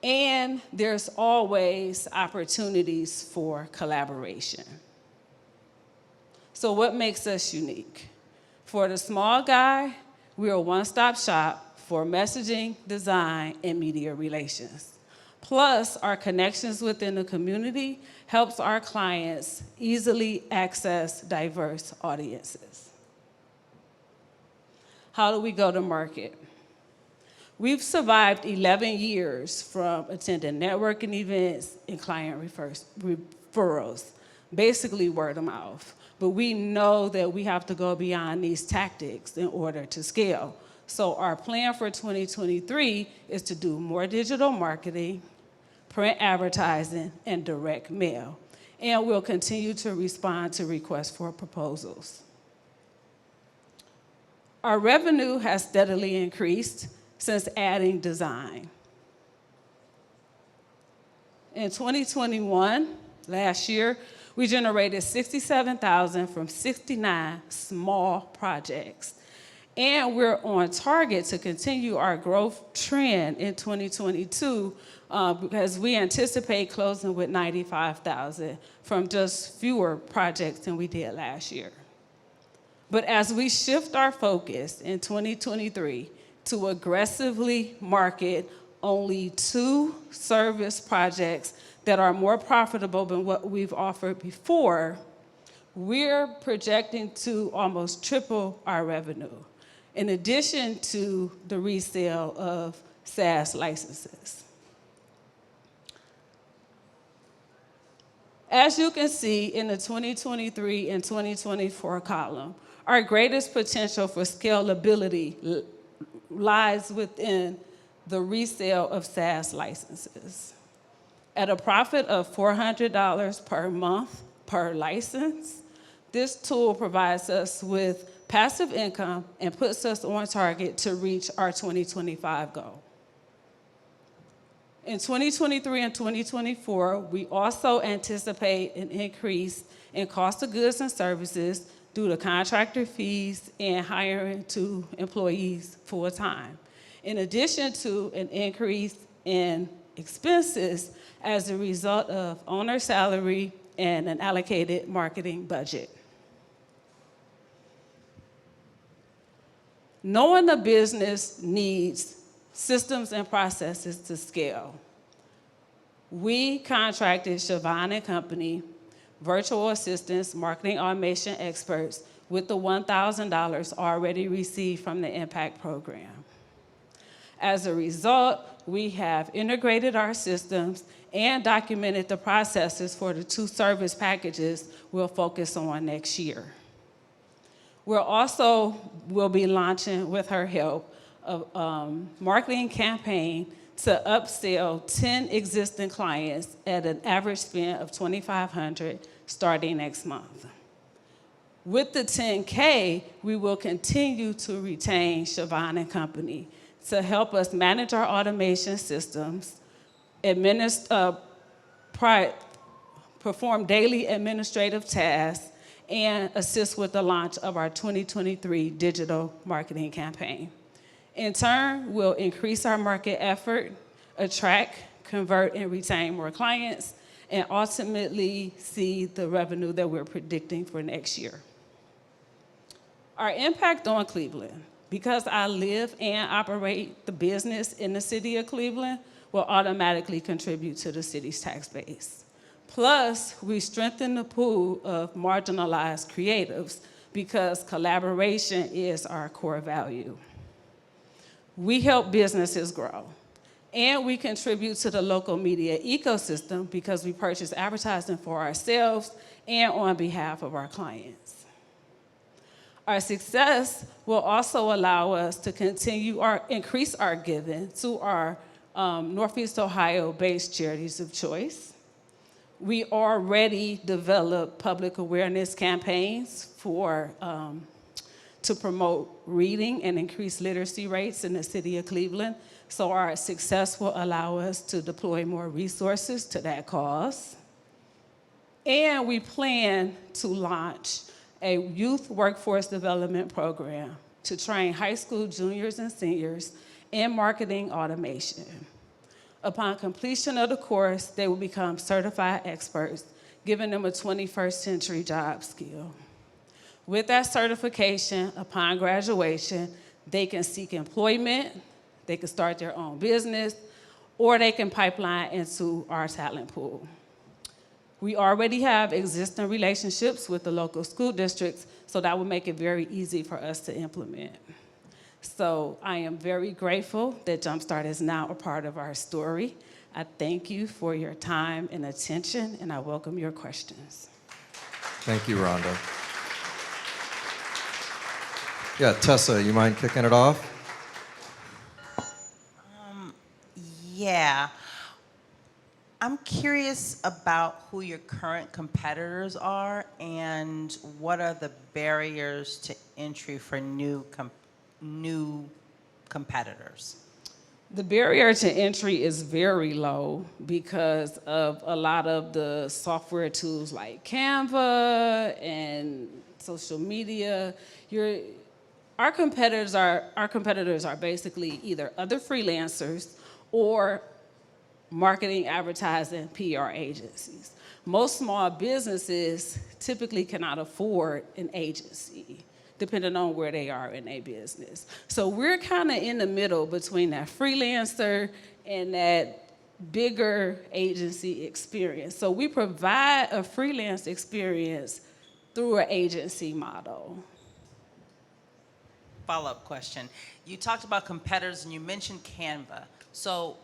G: And there's always opportunities for collaboration. So what makes us unique? For the small guy, we're a one-stop shop for messaging, design, and media relations. Plus, our connections within the community helps our clients easily access diverse audiences. How do we go to market? We've survived 11 years from attending networking events and client referrals, basically word of mouth. But we know that we have to go beyond these tactics in order to scale. So our plan for 2023 is to do more digital marketing, print advertising, and direct mail. And we'll continue to respond to requests for proposals. Our revenue has steadily increased since adding design. In 2021, last year, we generated $67,000 from 69 small projects. And we're on target to continue our growth trend in 2022 because we anticipate closing with $95,000 from just fewer projects than we did last year. But as we shift our focus in 2023 to aggressively market only 2 service projects that are more profitable than what we've offered before, we're projecting to almost triple our revenue, in addition to the resale of SaaS licenses. As you can see in the 2023 and 2024 column, our greatest potential for scalability lies within the resale of SaaS licenses. At a profit of $400 per month per license, this tool provides us with passive income and puts us on target to reach our 2025 goal. In 2023 and 2024, we also anticipate an increase in cost of goods and services due to contractor fees and hiring 2 employees full-time, in addition to an increase in expenses as a result of owner salary and an allocated marketing budget. Knowing the business needs systems and processes to scale, we contracted Siobhan & Company, virtual assistants, marketing automation experts, with the $1,000 already received from the Impact program. As a result, we have integrated our systems and documented the processes for the 2 service packages we'll focus on next year. We'll be launching, with her help, a marketing campaign to upsell 10 existing clients at an average spend of $2,500 starting next month. With the 10K, we will continue to retain Siobhan & Company to help us manage our automation systems, perform daily administrative tasks, and assist with the launch of our 2023 digital marketing campaign. In turn, we'll increase our market effort, attract, convert, and retain more clients, and ultimately see the revenue that we're predicting for next year. Our impact on Cleveland, because I live and operate the business in the city of Cleveland, will automatically contribute to the city's tax base. Plus, we strengthen the pool of marginalized creatives because collaboration is our core value. We help businesses grow, and we contribute to the local media ecosystem because we purchase advertising for ourselves and on behalf of our clients. Our success will also allow us to increase our giving to our Northeast Ohio-based charities of choice. We already develop public awareness campaigns to promote reading and increase literacy rates in the city of Cleveland. So our success will allow us to deploy more resources to that cause. And we plan to launch a youth workforce development program to train high school juniors and seniors in marketing automation. Upon completion of the course, they will become certified experts, giving them a 21st century job skill. With that certification, upon graduation, they can seek employment, they can start their own business, or they can pipeline into our talent pool. We already have existing relationships with the local school districts, so that will make it very easy for us to implement. So I am very grateful that Jumpstart is now a part of our story. I thank you for your time and attention, and I welcome your questions.
A: Thank you, Rhonda. Yeah, Tessa, you mind kicking it off?
D: Yeah. I'm curious about who your current competitors are and what are the barriers to entry for new new competitors?
G: The barrier to entry is very low because of a lot of the software tools like Canva and social media. Our competitors are basically either other freelancers or marketing, advertising, PR agencies. Most small businesses typically cannot afford an agency, depending on where they are in their business. So we're kind of in the middle between that freelancer and that bigger agency experience. So we provide a freelance experience through an agency model.
D: Follow-up question. You talked about competitors and you mentioned Canva. So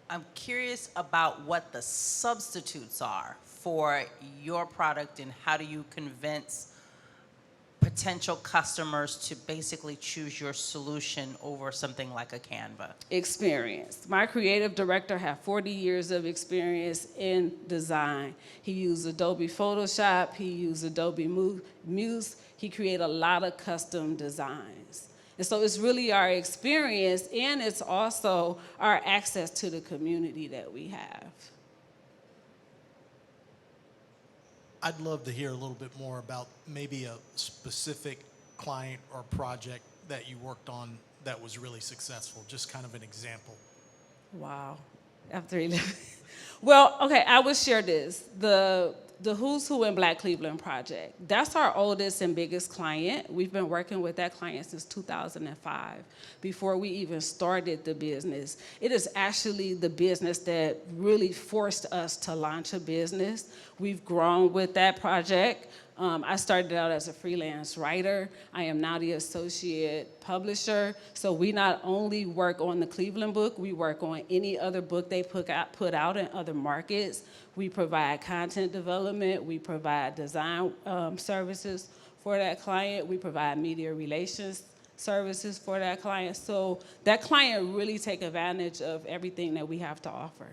D: I'm curious about what the substitutes are for your product and how do you convince potential customers to basically choose your solution over something like a Canva?
G: Experience. My creative director had 40 years of experience in design. He used Adobe Photoshop, he used Adobe Muse. He created a lot of custom designs. And so it's really our experience, and it's also our access to the community that we have.
E: I'd love to hear a little bit more about maybe a specific client or project that you worked on that was really successful, just kind of an example.
G: Wow. After 11. Well, okay, I would share this. The Who's Who in Black Cleveland project, that's our oldest and biggest client. We've been working with that client since 2005, before we even started the business. It is actually the business that really forced us to launch a business. We've grown with that project. I started out as a freelance writer. I am now the associate publisher. So we not only work on the Cleveland book, we work on any other book they put out in other markets. We provide content development. We provide design services for that client. We provide media relations services for that client. So that client really take advantage of everything that we have to offer.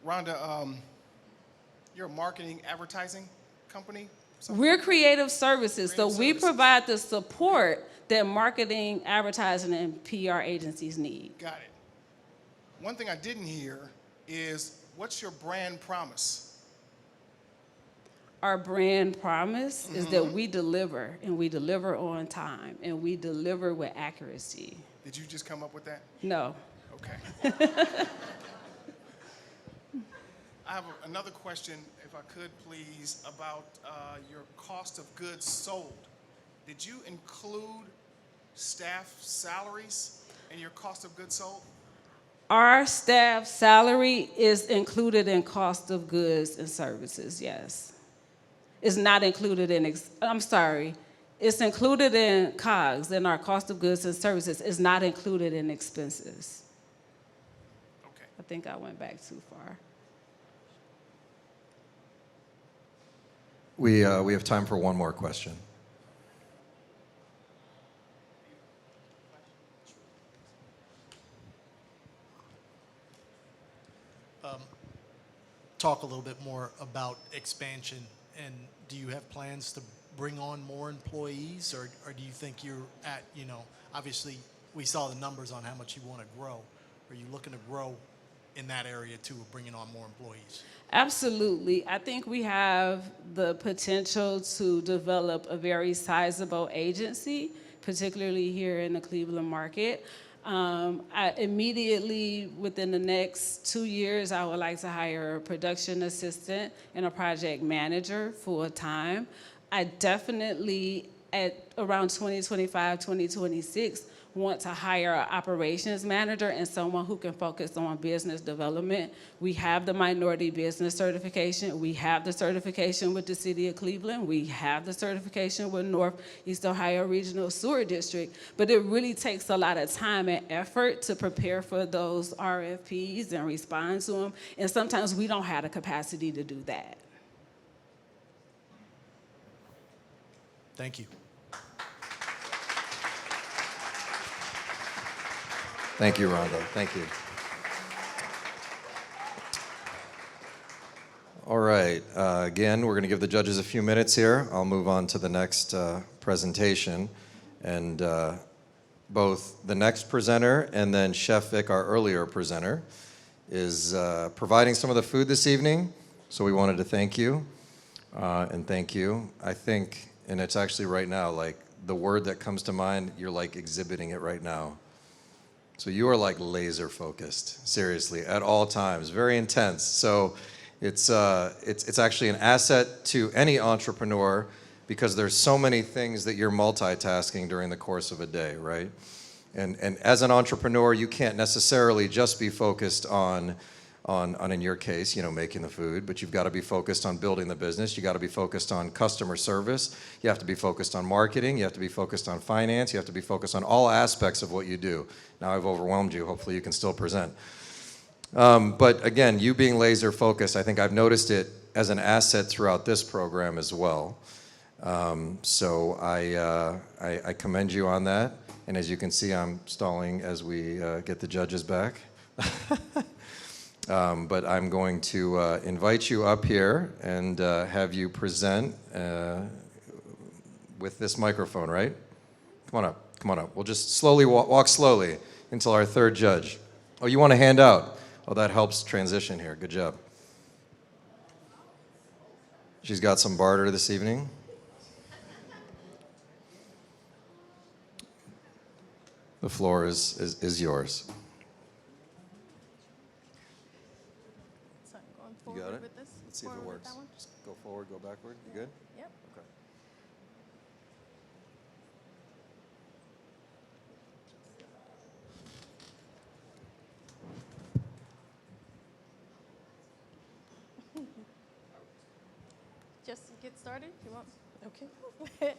C: Rhonda, you're a marketing advertising company?
G: We're creative services, so we
C: Services.
G: provide the support that marketing, advertising, and PR agencies need.
C: Got it. One thing I didn't hear is, what's your brand promise?
G: Our brand promise is that we deliver, and we deliver on time, and we deliver with accuracy.
C: Did you just come up with that?
G: No.
C: Okay. I have another question, if I could please, about your cost of goods sold. Did you include staff salaries in your cost of goods sold?
G: Our staff salary is included in cost of goods and services, yes. It's not included in, it's included in COGS, in our cost of goods and services. It's not included in expenses.
C: Okay.
G: I think I went back too far.
A: We have time for one more question.
E: Talk a little bit more about expansion, and do you have plans to bring on more employees, or do you think you're at, obviously we saw the numbers on how much you want to grow. Are you looking to grow in that area too, of bringing on more employees?
G: Absolutely. I think we have the potential to develop a very sizable agency, particularly here in the Cleveland market. I immediately, within the next 2 years, I would like to hire a production assistant and a project manager full time. I definitely, at around 2025, 2026, want to hire an operations manager and someone who can focus on business development. We have the minority business certification. We have the certification with the City of Cleveland. We have the certification with Northeast Ohio Regional Sewer District. But it really takes a lot of time and effort to prepare for those RFPs and respond to them. And sometimes we don't have the capacity to do that.
E: Thank you.
A: Thank you, Rhonda. Thank you. All right. Again, we're going to give the judges a few minutes here. I'll move on to the next presentation. And both the next presenter and then Chef Vic, our earlier presenter, is providing some of the food this evening. So we wanted to thank you. And thank you. I think, and it's actually right now, like the word that comes to mind, you're like exhibiting it right now. So you are like laser focused, seriously, at all times, very intense. So it's actually an asset to any entrepreneur because there's so many things that you're multitasking during the course of a day, right? And as an entrepreneur, you can't necessarily just be focused on in your case, making the food, but you've got to be focused on building the business. You got to be focused on customer service. You have to be focused on marketing. You have to be focused on finance. You have to be focused on all aspects of what you do. Now I've overwhelmed you. Hopefully you can still present. But again, you being laser focused, I think I've noticed it as an asset throughout this program as well. So I commend you on that. And as you can see, I'm stalling as we get the judges back. But I'm going to invite you up here and have you present with this microphone, right? Come on up. We'll just slowly walk slowly until our third judge. Oh, you want a handout? Oh, that helps transition here. Good job. She's got some barter this evening. The floor is yours. You got it? Let's see if it works. Just go forward, go backward. You good?
H: Yep.
A: Okay.
H: Just get started? You want? Okay.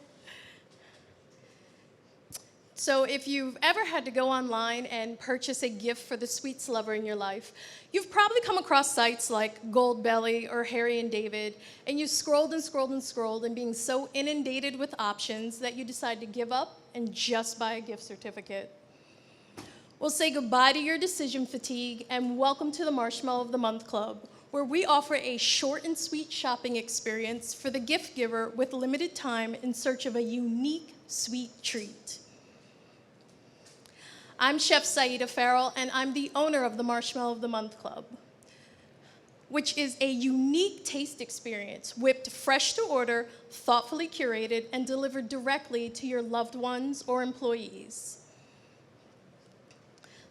H: So if you've ever had to go online and purchase a gift for the sweets lover in your life, you've probably come across sites like Goldbelly or Harry and David, and you scrolled and scrolled and scrolled and being so inundated with options that you decide to give up and just buy a gift certificate. Well, say goodbye to your decision fatigue and welcome to the Marshmallow of the Month Club, where we offer a short and sweet shopping experience for the gift giver with limited time in search of a unique sweet treat. I'm Chef Saida Farrell, and I'm the owner of the Marshmallow of the Month Club, which is a unique taste experience, whipped fresh to order, thoughtfully curated, and delivered directly to your loved ones or employees.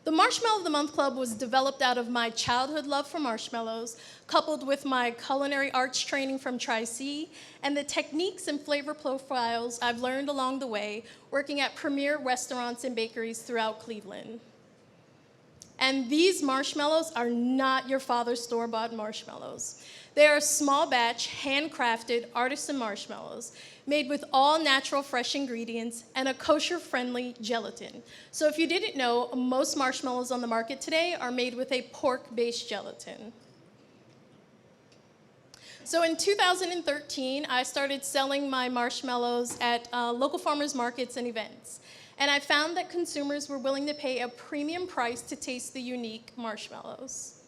H: The Marshmallow of the Month Club was developed out of my childhood love for marshmallows, coupled with my culinary arts training from Tri-C, and the techniques and flavor profiles I've learned along the way working at premier restaurants and bakeries throughout Cleveland. And these marshmallows are not your father's store-bought marshmallows. They are small batch, handcrafted artisan marshmallows made with all natural fresh ingredients and a kosher-friendly gelatin. So if you didn't know, most marshmallows on the market today are made with a pork-based gelatin. So in 2013, I started selling my marshmallows at local farmers markets and events. And I found that consumers were willing to pay a premium price to taste the unique marshmallows.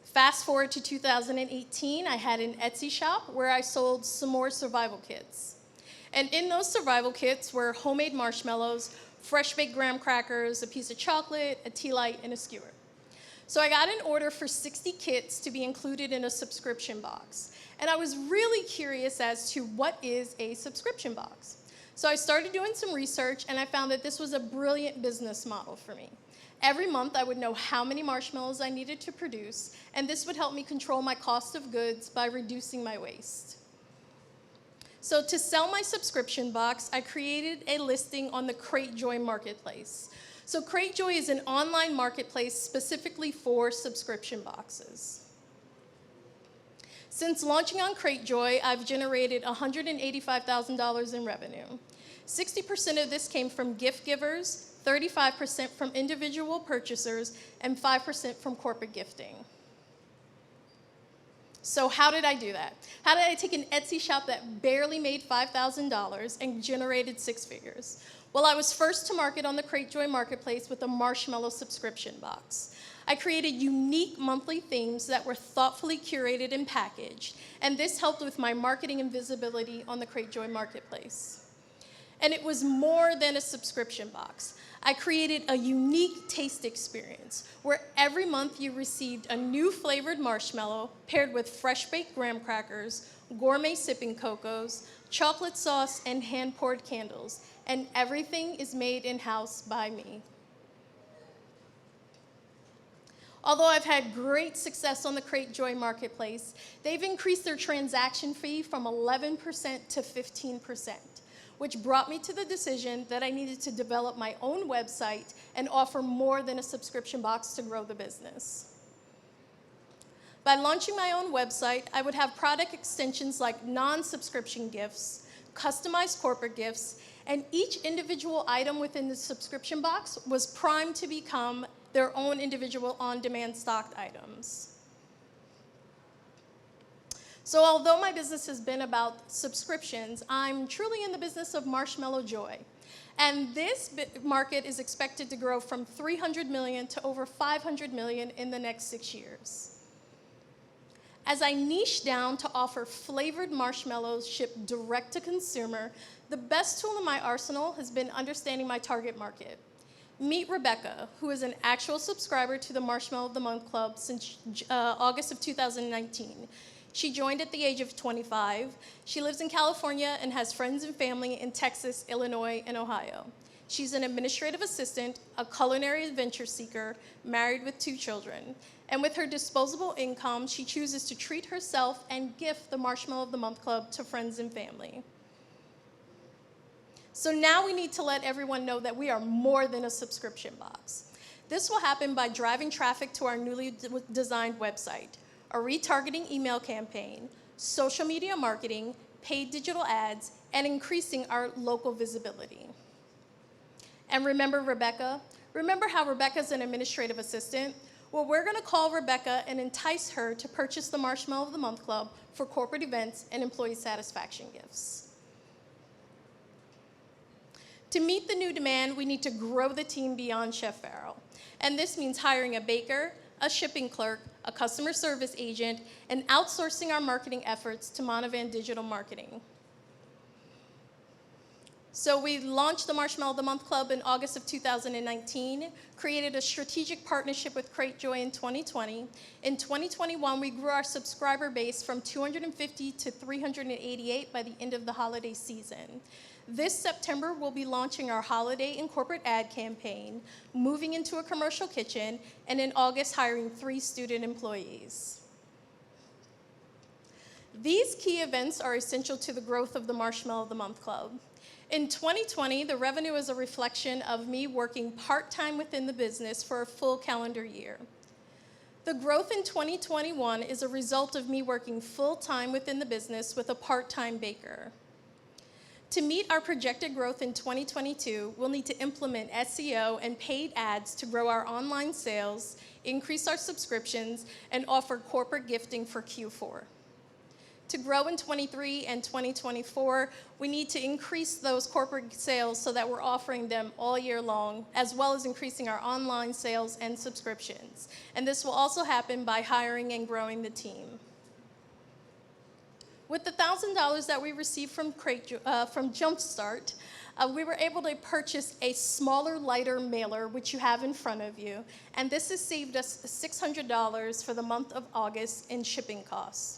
H: Fast forward to 2018, I had an Etsy shop where I sold some more survival kits. And in those survival kits were homemade marshmallows, fresh baked graham crackers, a piece of chocolate, a tea light, and a skewer. So I got an order for 60 kits to be included in a subscription box. And I was really curious as to what is a subscription box. So I started doing some research, and I found that this was a brilliant business model for me. Every month, I would know how many marshmallows I needed to produce, and this would help me control my cost of goods by reducing my waste. So to sell my subscription box, I created a listing on the Cratejoy marketplace. So Cratejoy is an online marketplace specifically for subscription boxes. Since launching on Cratejoy, I've generated $185,000 in revenue. 60% of this came from gift givers, 35% from individual purchasers, and 5% from corporate gifting. So how did I do that? How did I take an Etsy shop that barely made $5,000 and generated six figures? Well, I was first to market on the Cratejoy marketplace with a marshmallow subscription box. I created unique monthly themes that were thoughtfully curated and packaged, and this helped with my marketing and visibility on the Cratejoy marketplace. And it was more than a subscription box. I created a unique taste experience where every month you received a new flavored marshmallow paired with fresh-baked graham crackers, gourmet sipping cocos, chocolate sauce, and hand-poured candles. And everything is made in-house by me. Although I've had great success on the Cratejoy marketplace, they've increased their transaction fee from 11% to 15%. Which brought me to the decision that I needed to develop my own website and offer more than a subscription box to grow the business. By launching my own website, I would have product extensions like non-subscription gifts, customized corporate gifts, and each individual item within the subscription box was primed to become their own individual on-demand stocked items. So although my business has been about subscriptions, I'm truly in the business of marshmallow joy. And this market is expected to grow from 300 million to over 500 million in the next 6 years. As I niche down to offer flavored marshmallows shipped direct to consumer, the best tool in my arsenal has been understanding my target market. Meet Rebecca, who is an actual subscriber to the Marshmallow of the Month Club since August of 2019. She joined at the age of 25. She lives in California and has friends and family in Texas, Illinois, and Ohio. She's an administrative assistant, a culinary adventure seeker, married with 2 children. And with her disposable income, she chooses to treat herself and gift the Marshmallow of the Month Club to friends and family. So now we need to let everyone know that we are more than a subscription box. This will happen by driving traffic to our newly designed website, a retargeting email campaign, social media marketing, paid digital ads, and increasing our local visibility. And remember Rebecca? Remember how Rebecca's an administrative assistant? Well, we're gonna call Rebecca and entice her to purchase the Marshmallow of the Month Club for corporate events and employee satisfaction gifts. To meet the new demand, we need to grow the team beyond Chef Farrell. And this means hiring a baker, a shipping clerk, a customer service agent, and outsourcing our marketing efforts to Monovan Digital Marketing. So we launched the Marshmallow of the Month Club in August of 2019, created a strategic partnership with Cratejoy in 2020. In 2021, we grew our subscriber base from 250 to 388 by the end of the holiday season. This September, we'll be launching our holiday and corporate ad campaign, moving into a commercial kitchen, and in August, hiring 3 student employees. These key events are essential to the growth of the Marshmallow of the Month Club. In 2020, the revenue is a reflection of me working part-time within the business for a full calendar year. The growth in 2021 is a result of me working full-time within the business with a part-time baker. To meet our projected growth in 2022, we'll need to implement SEO and paid ads to grow our online sales, increase our subscriptions, and offer corporate gifting for Q4. To grow in 23 and 2024, we need to increase those corporate sales so that we're offering them all year long, as well as increasing our online sales and subscriptions. And this will also happen by hiring and growing the team. With the $1,000 that we received from Jumpstart, we were able to purchase a smaller, lighter mailer, which you have in front of you. And this has saved us $600 for the month of August in shipping costs.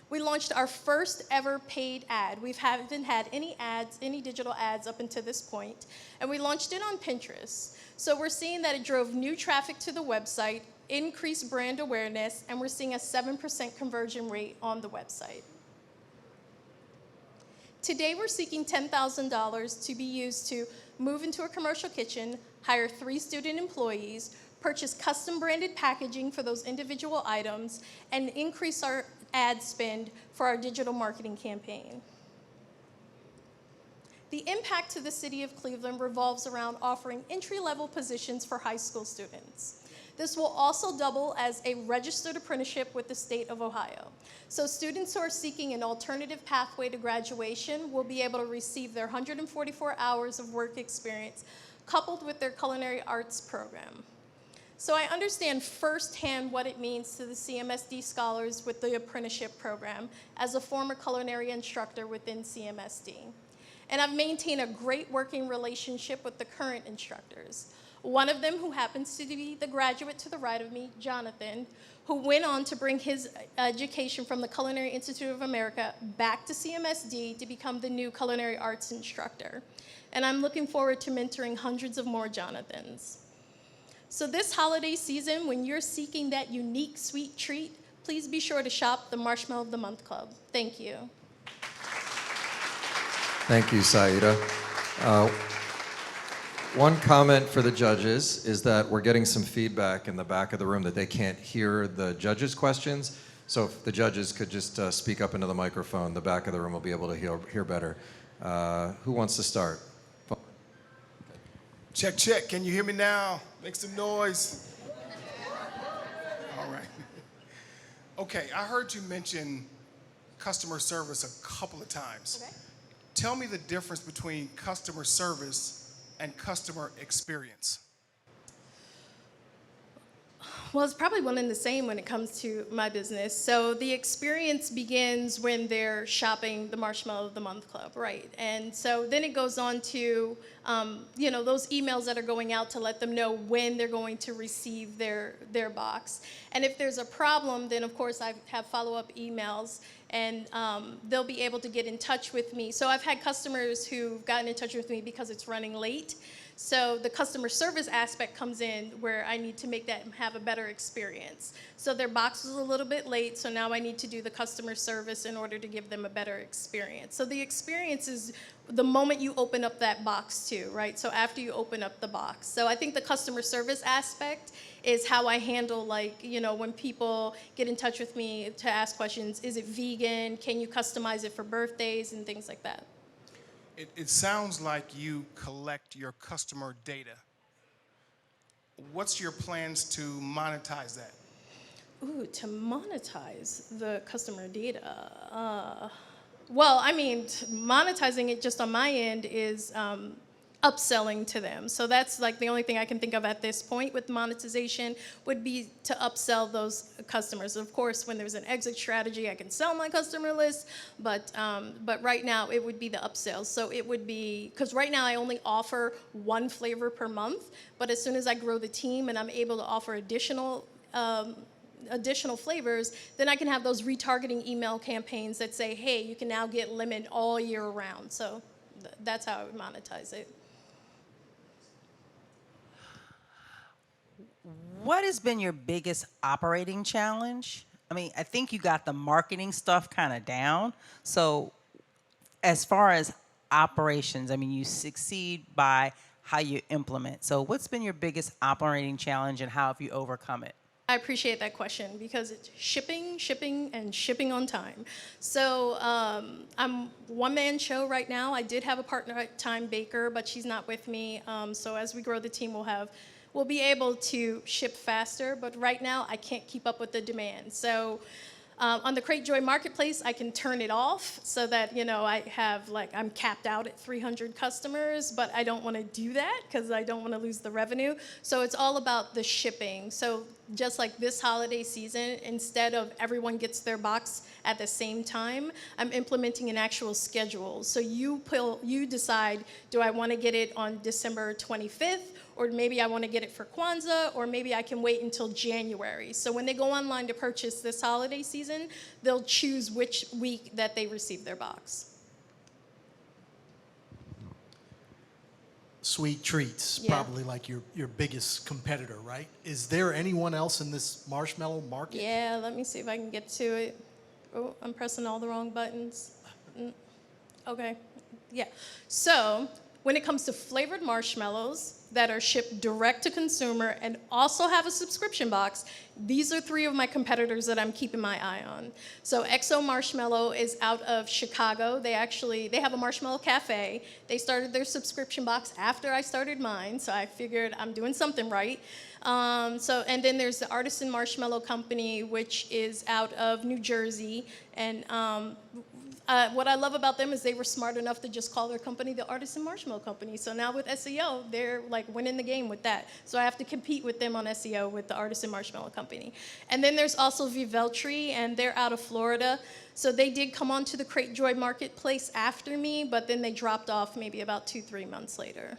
H: We launched our first ever paid ad. We haven't had any ads, any digital ads up until this point, and we launched it on Pinterest. So we're seeing that it drove new traffic to the website, increased brand awareness, and we're seeing a 7% conversion rate on the website. Today, we're seeking $10,000 to be used to move into a commercial kitchen, hire 3 student employees, purchase custom branded packaging for those individual items, and increase our ad spend for our digital marketing campaign. The impact to the city of Cleveland revolves around offering entry-level positions for high school students. This will also double as a registered apprenticeship with the state of Ohio. So students who are seeking an alternative pathway to graduation will be able to receive their 144 hours of work experience coupled with their culinary arts program. So I understand firsthand what it means to the CMSD scholars with the apprenticeship program as a former culinary instructor within CMSD. And I've maintained a great working relationship with the current instructors. One of them, who happens to be the graduate to the right of me, Jonathan, who went on to bring his education from the Culinary Institute of America back to CMSD to become the new culinary arts instructor. And I'm looking forward to mentoring hundreds of more Jonathans. So this holiday season, when you're seeking that unique sweet treat, please be sure to shop the Marshmallow of the Month Club. Thank you.
A: Thank you, Saida. One comment for the judges is that we're getting some feedback in the back of the room that they can't hear the judges' questions. So if the judges could just speak up into the microphone, the back of the room will be able to hear better. Who wants to start?
C: Check, check. Can you hear me now? Make some noise. All right. Okay, I heard you mention customer service a couple of times.
H: Okay.
C: Tell me the difference between customer service and customer experience.
H: Well, it's probably one and the same when it comes to my business. So the experience begins when they're shopping the Marshmallow of the Month Club, right? And so then it goes on to, those emails that are going out to let them know when they're going to receive their box. And if there's a problem, then of course I have follow-up emails, and they'll be able to get in touch with me. So I've had customers who've gotten in touch with me because it's running late. So the customer service aspect comes in where I need to make that have a better experience. So their box was a little bit late, so now I need to do the customer service in order to give them a better experience. So the experience is the moment you open up that box too, right? So after you open up the box. So I think the customer service aspect is how I handle, when people get in touch with me to ask questions. Is it vegan? Can you customize it for birthdays and things like that?
C: It sounds like you collect your customer data. What's your plans to monetize that?
H: Ooh, to monetize the customer data. Monetizing it just on my end is upselling to them. So that's like the only thing I can think of at this point with monetization would be to upsell those customers. Of course, when there's an exit strategy, I can sell my customer list, but right now it would be the upsells. So it would be, because right now I only offer one flavor per month, but as soon as I grow the team and I'm able to offer additional flavors, then I can have those retargeting email campaigns that say, hey, you can now get lemon all year round. So that's how I would monetize it.
D: What has been your biggest operating challenge? I mean, I think you got the marketing stuff kind of down. So as far as operations, I mean, you succeed by how you implement. So what's been your biggest operating challenge, and how have you overcome it?
H: I appreciate that question because it's shipping, and shipping on time. So I'm one-man show right now. I did have a part-time baker, but she's not with me. So as we grow the team, we'll be able to ship faster. But right now, I can't keep up with the demand. So on the Crate Joy Marketplace, I can turn it off so that, I'm capped out at 300 customers, but I don't want to do that because I don't want to lose the revenue. So it's all about the shipping. So just like this holiday season, instead of everyone gets their box at the same time, I'm implementing an actual schedule. So you decide, do I want to get it on December 25th? Or maybe I want to get it for Kwanzaa, or maybe I can wait until January. So when they go online to purchase this holiday season, they'll choose which week that they receive their box.
E: Sweet treats,
H: Yeah.
E: probably like your biggest competitor, right? Is there anyone else in this marshmallow market?
H: Yeah, let me see if I can get to it. Oh, I'm pressing all the wrong buttons. Okay, yeah. So when it comes to flavored marshmallows that are shipped direct to consumer and also have a subscription box, these are three of my competitors that I'm keeping my eye on. So XO Marshmallow is out of Chicago. They have a marshmallow cafe. They started their subscription box after I started mine, so I figured I'm doing something right. And then there's the Artisan Marshmallow Company, which is out of New Jersey. And what I love about them is they were smart enough to just call their company the Artisan Marshmallow Company. So now with SEO, they're like winning the game with that. So I have to compete with them on SEO with the Artisan Marshmallow Company. And then there's also Viveltry, and they're out of Florida. So they did come onto the Crate Joy Marketplace after me, but then they dropped off maybe about 2-3 months later.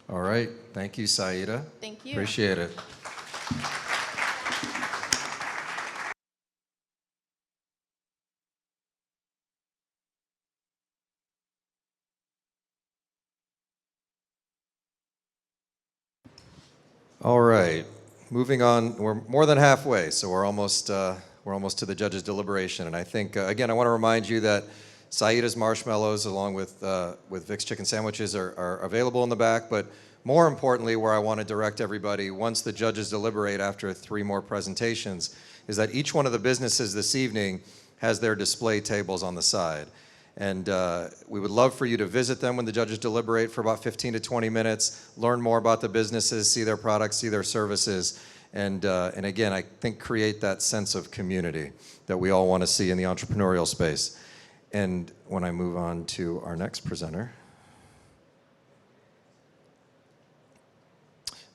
A: All right. Thank you, Saida.
H: Thank you.
A: Appreciate it. All right. Moving on. We're more than halfway, so we're almost to the judges' deliberation. And I think, again, I want to remind you that Saida's marshmallows, along with Vic's chicken sandwiches, are available in the back. But more importantly, where I want to direct everybody, once the judges deliberate after 3 more presentations, is that each one of the businesses this evening has their display tables on the side. And we would love for you to visit them when the judges deliberate for about 15 to 20 minutes, learn more about the businesses, see their products, see their services, and again, I think create that sense of community that we all want to see in the entrepreneurial space. And when I move on to our next presenter.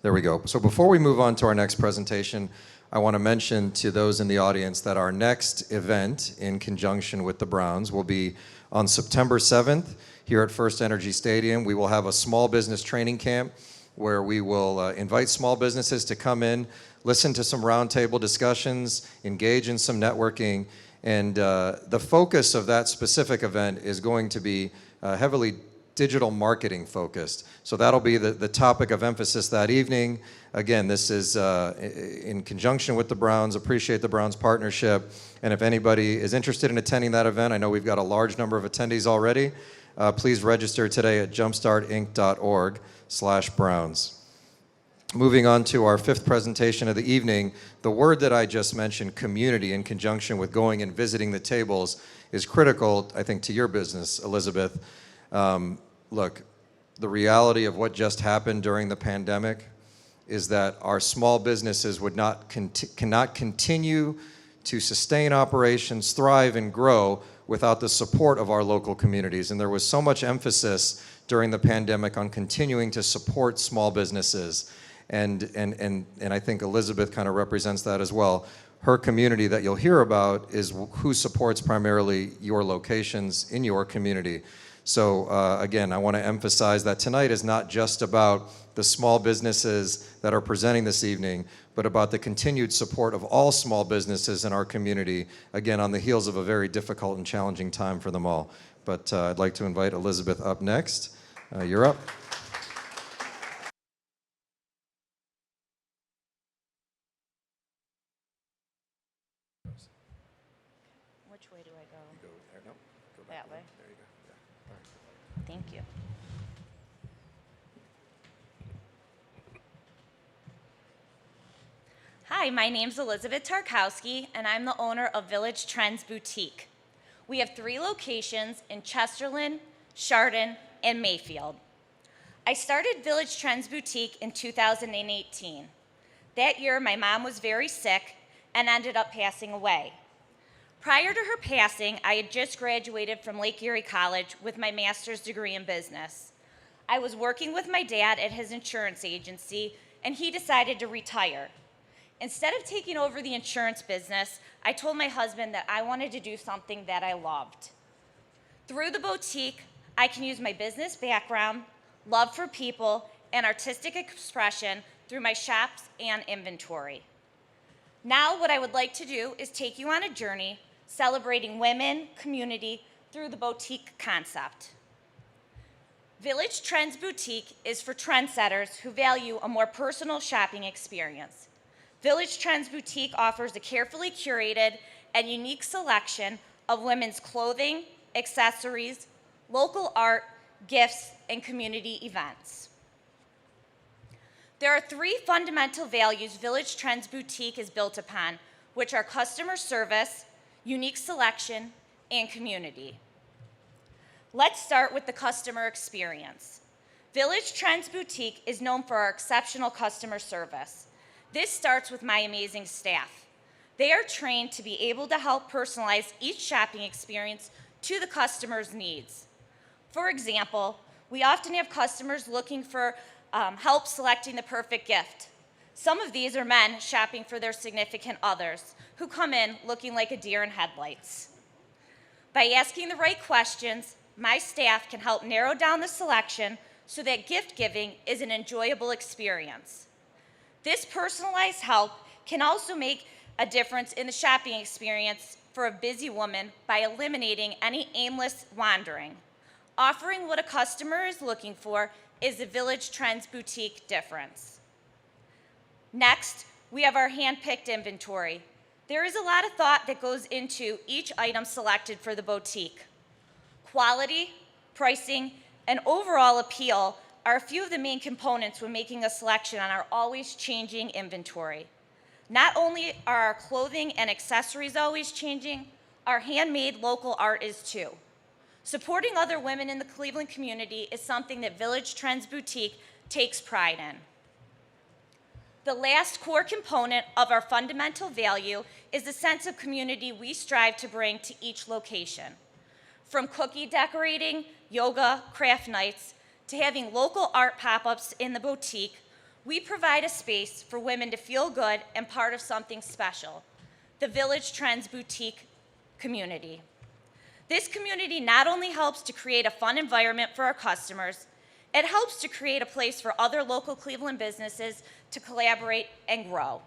A: There we go. So before we move on to our next presentation, I want to mention to those in the audience that our next event in conjunction with the Browns will be on September 7th here at FirstEnergy Stadium. We will have a small business training camp where we will invite small businesses to come in, listen to some roundtable discussions, engage in some networking, and the focus of that specific event is going to be heavily digital marketing focused. So that'll be the topic of emphasis that evening. Again, this is in conjunction with the Browns. Appreciate the Browns partnership. And if anybody is interested in attending that event, I know we've got a large number of attendees already. Please register today at jumpstartinc.org/Browns. Moving on to our 5th presentation of the evening, the word that I just mentioned, community, in conjunction with going and visiting the tables, is critical, I think, to your business, Elizabeth. Look, the reality of what just happened during the pandemic is that our small businesses cannot continue to sustain operations, thrive, and grow without the support of our local communities. And there was so much emphasis during the pandemic on continuing to support small businesses. And I think Elizabeth kind of represents that as well. Her community that you'll hear about is who supports primarily your locations in your community. So again, I want to emphasize that tonight is not just about the small businesses that are presenting this evening, but about the continued support of all small businesses in our community, again, on the heels of a very difficult and challenging time for them all. But I'd like to invite Elizabeth up next. You're up.
I: Which way do I go?
A: Go there. No, go back.
I: That way?
A: There you go. Yeah. All right.
I: Thank you. Hi, my name's Elizabeth Tarkowski, and I'm the owner of Village Trends Boutique. We have 3 locations in Chesterland, Chardon, and Mayfield. I started Village Trends Boutique in 2018. That year, my mom was very sick and ended up passing away. Prior to her passing, I had just graduated from Lake Erie College with my master's degree in business. I was working with my dad at his insurance agency, and he decided to retire. Instead of taking over the insurance business, I told my husband that I wanted to do something that I loved. Through the boutique, I can use my business background, love for people, and artistic expression through my shops and inventory. Now, what I would like to do is take you on a journey celebrating women, community, through the boutique concept. Village Trends Boutique is for trendsetters who value a more personal shopping experience. Village Trends Boutique offers a carefully curated and unique selection of women's clothing, accessories, local art, gifts, and community events. There are 3 fundamental values Village Trends Boutique is built upon, which are customer service, unique selection, and community. Let's start with the customer experience. Village Trends Boutique is known for our exceptional customer service. This starts with my amazing staff. They are trained to be able to help personalize each shopping experience to the customer's needs. For example, we often have customers looking for help selecting the perfect gift. Some of these are men shopping for their significant others who come in looking like a deer in headlights. By asking the right questions, my staff can help narrow down the selection so that gift giving is an enjoyable experience. This personalized help can also make a difference in the shopping experience for a busy woman by eliminating any aimless wandering. Offering what a customer is looking for is the Village Trends Boutique difference. Next, we have our hand-picked inventory. There is a lot of thought that goes into each item selected for the boutique. Quality, pricing, and overall appeal are a few of the main components when making a selection on our always changing inventory. Not only are our clothing and accessories always changing, our handmade local art is too. Supporting other women in the Cleveland community is something that Village Trends Boutique takes pride in. The last core component of our fundamental value is the sense of community we strive to bring to each location. From cookie decorating, yoga, craft nights, to having local art pop-ups in the boutique, we provide a space for women to feel good and part of something special, the Village Trends Boutique community. This community not only helps to create a fun environment for our customers, it helps to create a place for other local Cleveland businesses to collaborate and grow.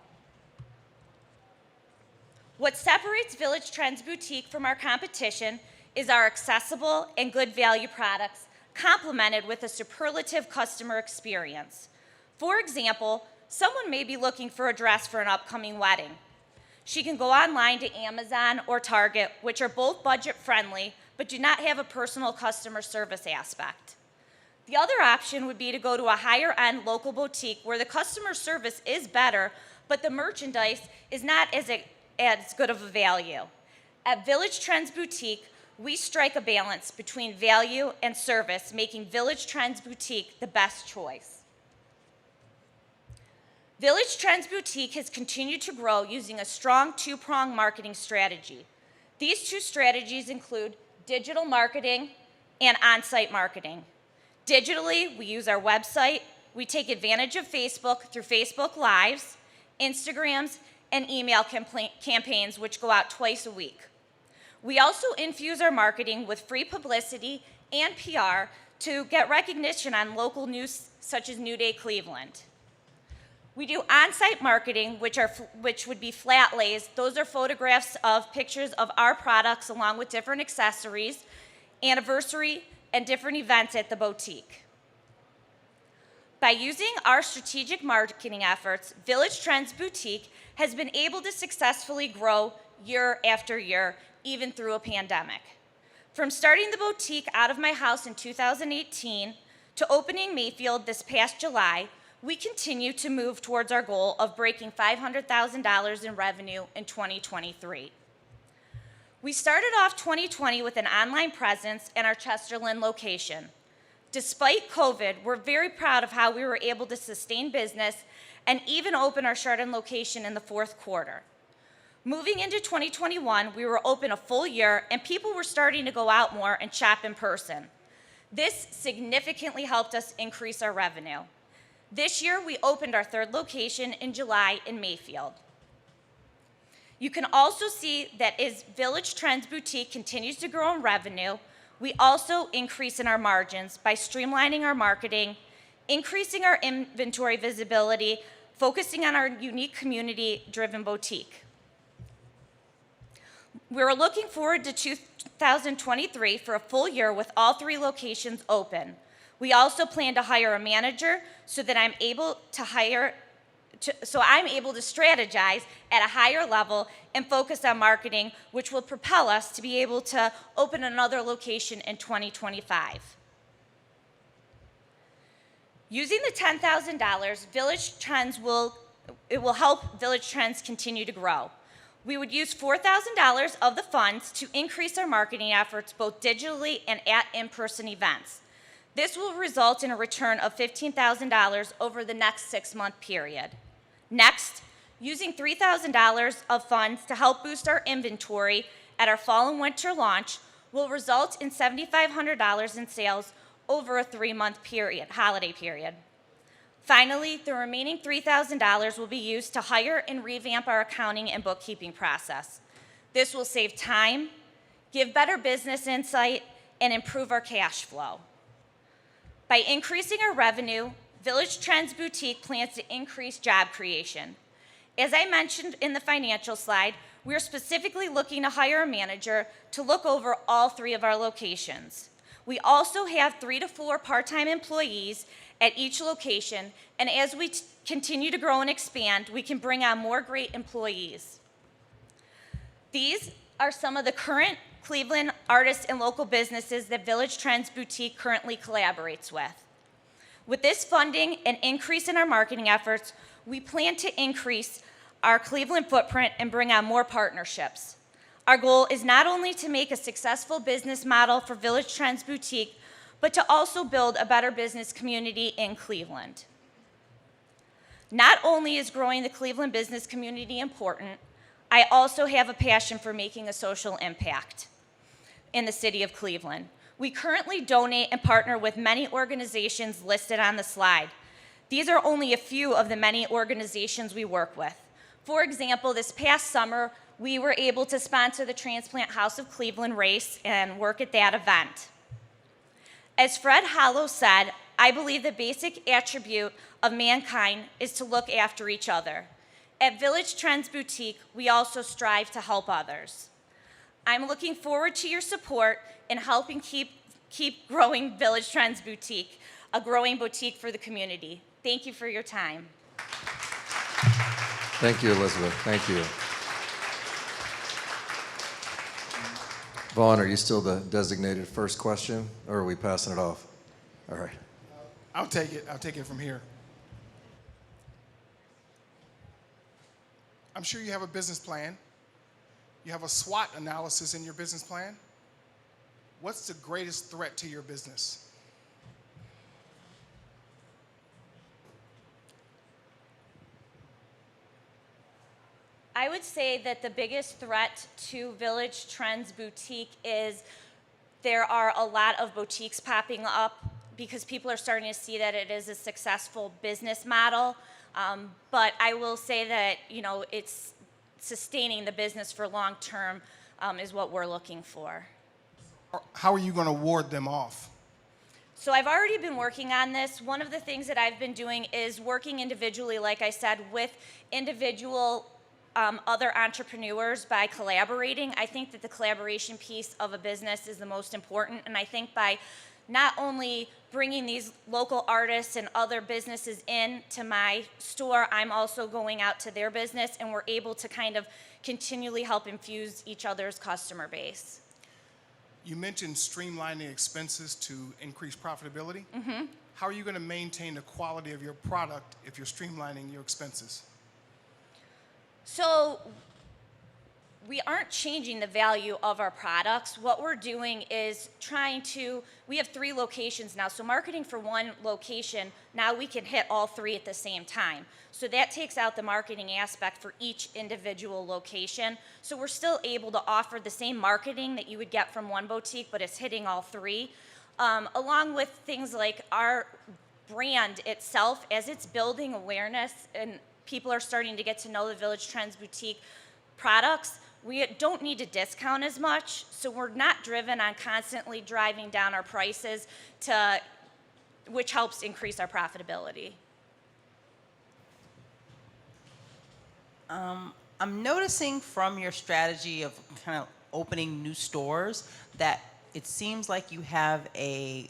I: What separates Village Trends Boutique from our competition is our accessible and good value products complemented with a superlative customer experience. For example, someone may be looking for a dress for an upcoming wedding. She can go online to Amazon or Target, which are both budget friendly, but do not have a personal customer service aspect. The other option would be to go to a higher end local boutique where the customer service is better, but the merchandise is not as good of a value. At Village Trends Boutique, we strike a balance between value and service, making Village Trends Boutique the best choice. Village Trends Boutique has continued to grow using a strong two-pronged marketing strategy. These two strategies include digital marketing and on-site marketing. Digitally, we use our website, we take advantage of Facebook through Facebook Lives, Instagrams, and email campaigns which go out twice a week. We also infuse our marketing with free publicity and PR to get recognition on local news such as New Day Cleveland. We do on-site marketing, which would be flat lays. Those are photographs of pictures of our products along with different accessories, anniversary, and different events at the boutique. By using our strategic marketing efforts, Village Trends Boutique has been able to successfully grow year after year, even through a pandemic. From starting the boutique out of my house in 2018 to opening Mayfield this past July, we continue to move towards our goal of breaking $500,000 in revenue in 2023. We started off 2020 with an online presence in our Chesterland location. Despite COVID, we're very proud of how we were able to sustain business and even open our Chardon location in the fourth quarter. Moving into 2021, we were open a full year and people were starting to go out more and shop in person. This significantly helped us increase our revenue. This year, we opened our third location in July in Mayfield. You can also see that as Village Trends Boutique continues to grow in revenue, we also increase in our margins by streamlining our marketing, increasing our inventory visibility, focusing on our unique community-driven boutique. We're looking forward to 2023 for a full year with all 3 locations open. We also plan to hire a manager so that I'm able to strategize at a higher level and focus on marketing, which will propel us to be able to open another location in 2025. Using the $10,000, Village Trends will help Village Trends continue to grow. We would use $4,000 of the funds to increase our marketing efforts both digitally and at in-person events. This will result in a return of $15,000 over the next 6-month period. Next, using $3,000 of funds to help boost our inventory at our fall and winter launch will result in $7,500 in sales over a 3-month period, holiday period. Finally, the remaining $3,000 will be used to hire and revamp our accounting and bookkeeping process. This will save time, give better business insight, and improve our cash flow. By increasing our revenue, Village Trends Boutique plans to increase job creation. As I mentioned in the financial slide, we are specifically looking to hire a manager to look over all 3 of our locations. We also have 3 to 4 part-time employees at each location, and as we continue to grow and expand, we can bring on more great employees. These are some of the current Cleveland artists and local businesses that Village Trends Boutique currently collaborates with. With this funding and increase in our marketing efforts, we plan to increase our Cleveland footprint and bring on more partnerships. Our goal is not only to make a successful business model for Village Trends Boutique, but to also build a better business community in Cleveland. Not only is growing the Cleveland business community important, I also have a passion for making a social impact in the city of Cleveland. We currently donate and partner with many organizations listed on the slide. These are only a few of the many organizations we work with. For example, this past summer, we were able to sponsor the Transplant House of Cleveland race and work at that event. As Fred Hollow said, I believe the basic attribute of mankind is to look after each other. At Village Trends Boutique, we also strive to help others. I'm looking forward to your support in helping keep growing Village Trends Boutique, a growing boutique for the community. Thank you for your time.
A: Thank you, Elizabeth. Thank you. Vaughn, are you still the designated first question, or are we passing it off? All right.
C: I'll take it. I'll take it from here. I'm sure you have a business plan. You have a SWOT analysis in your business plan. What's the greatest threat to your business?
I: I would say that the biggest threat to Village Trends Boutique is there are a lot of boutiques popping up because people are starting to see that it is a successful business model. But I will say that, it's sustaining the business for long term is what we're looking for.
C: How are you going to ward them off?
I: So I've already been working on this. One of the things that I've been doing is working individually, like I said, with individual other entrepreneurs by collaborating. I think that the collaboration piece of a business is the most important, and I think by not only bringing these local artists and other businesses in to my store, I'm also going out to their business, and we're able to kind of continually help infuse each other's customer base.
C: You mentioned streamlining expenses to increase profitability.
I: Mm-hmm.
C: How are you going to maintain the quality of your product if you're streamlining your expenses?
I: So we aren't changing the value of our products. What we're doing is we have 3 locations now, so marketing for one location, now we can hit all 3 at the same time. So that takes out the marketing aspect for each individual location. So we're still able to offer the same marketing that you would get from one boutique, but it's hitting all 3. Along with things like our brand itself, as it's building awareness and people are starting to get to know the Village Trends Boutique products, we don't need to discount as much, so we're not driven on constantly driving down our prices, which helps increase our profitability.
D: I'm noticing from your strategy of kind of opening new stores that it seems like you have a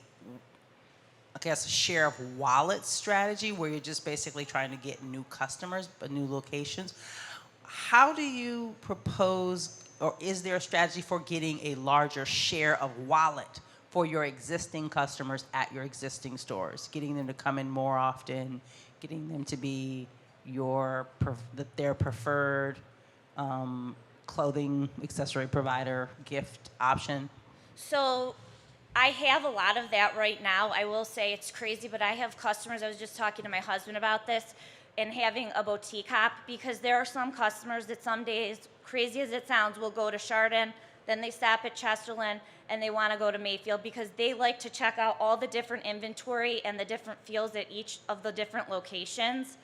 D: share of wallet strategy where you're just basically trying to get new customers, but new locations. How do you propose, or is there a strategy for getting a larger share of wallet for your existing customers at your existing stores? Getting them to come in more often, getting them to be their preferred clothing accessory provider, gift option?
I: So I have a lot of that right now. I will say it's crazy, but I have customers, I was just talking to my husband about this, and having a boutique hop, because there are some customers that some days, crazy as it sounds, will go to Chardon, then they stop at Chesterland, and they want to go to Mayfield because they like to check out all the different inventory and the different feels at each of the different locations.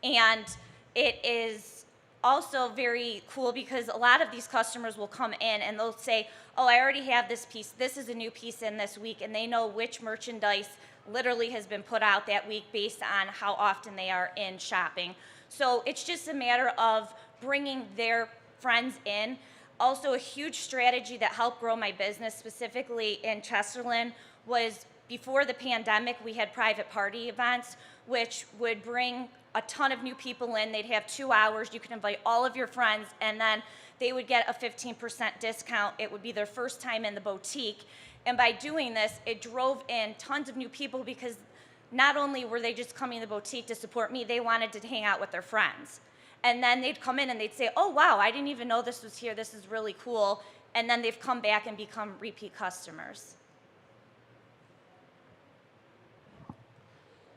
I: And it is also very cool because a lot of these customers will come in and they'll say, oh, I already have this piece. This is a new piece in this week. And they know which merchandise literally has been put out that week based on how often they are in shopping. So it's just a matter of bringing their friends in. Also, a huge strategy that helped grow my business, specifically in Chesterland, was before the pandemic, we had private party events, which would bring a ton of new people in. They'd have 2 hours. You could invite all of your friends, and then they would get a 15% discount. It would be their first time in the boutique. And by doing this, it drove in tons of new people because not only were they just coming to the boutique to support me, they wanted to hang out with their friends. And then they'd come in and they'd say, oh, wow, I didn't even know this was here. This is really cool. And then they've come back and become repeat customers.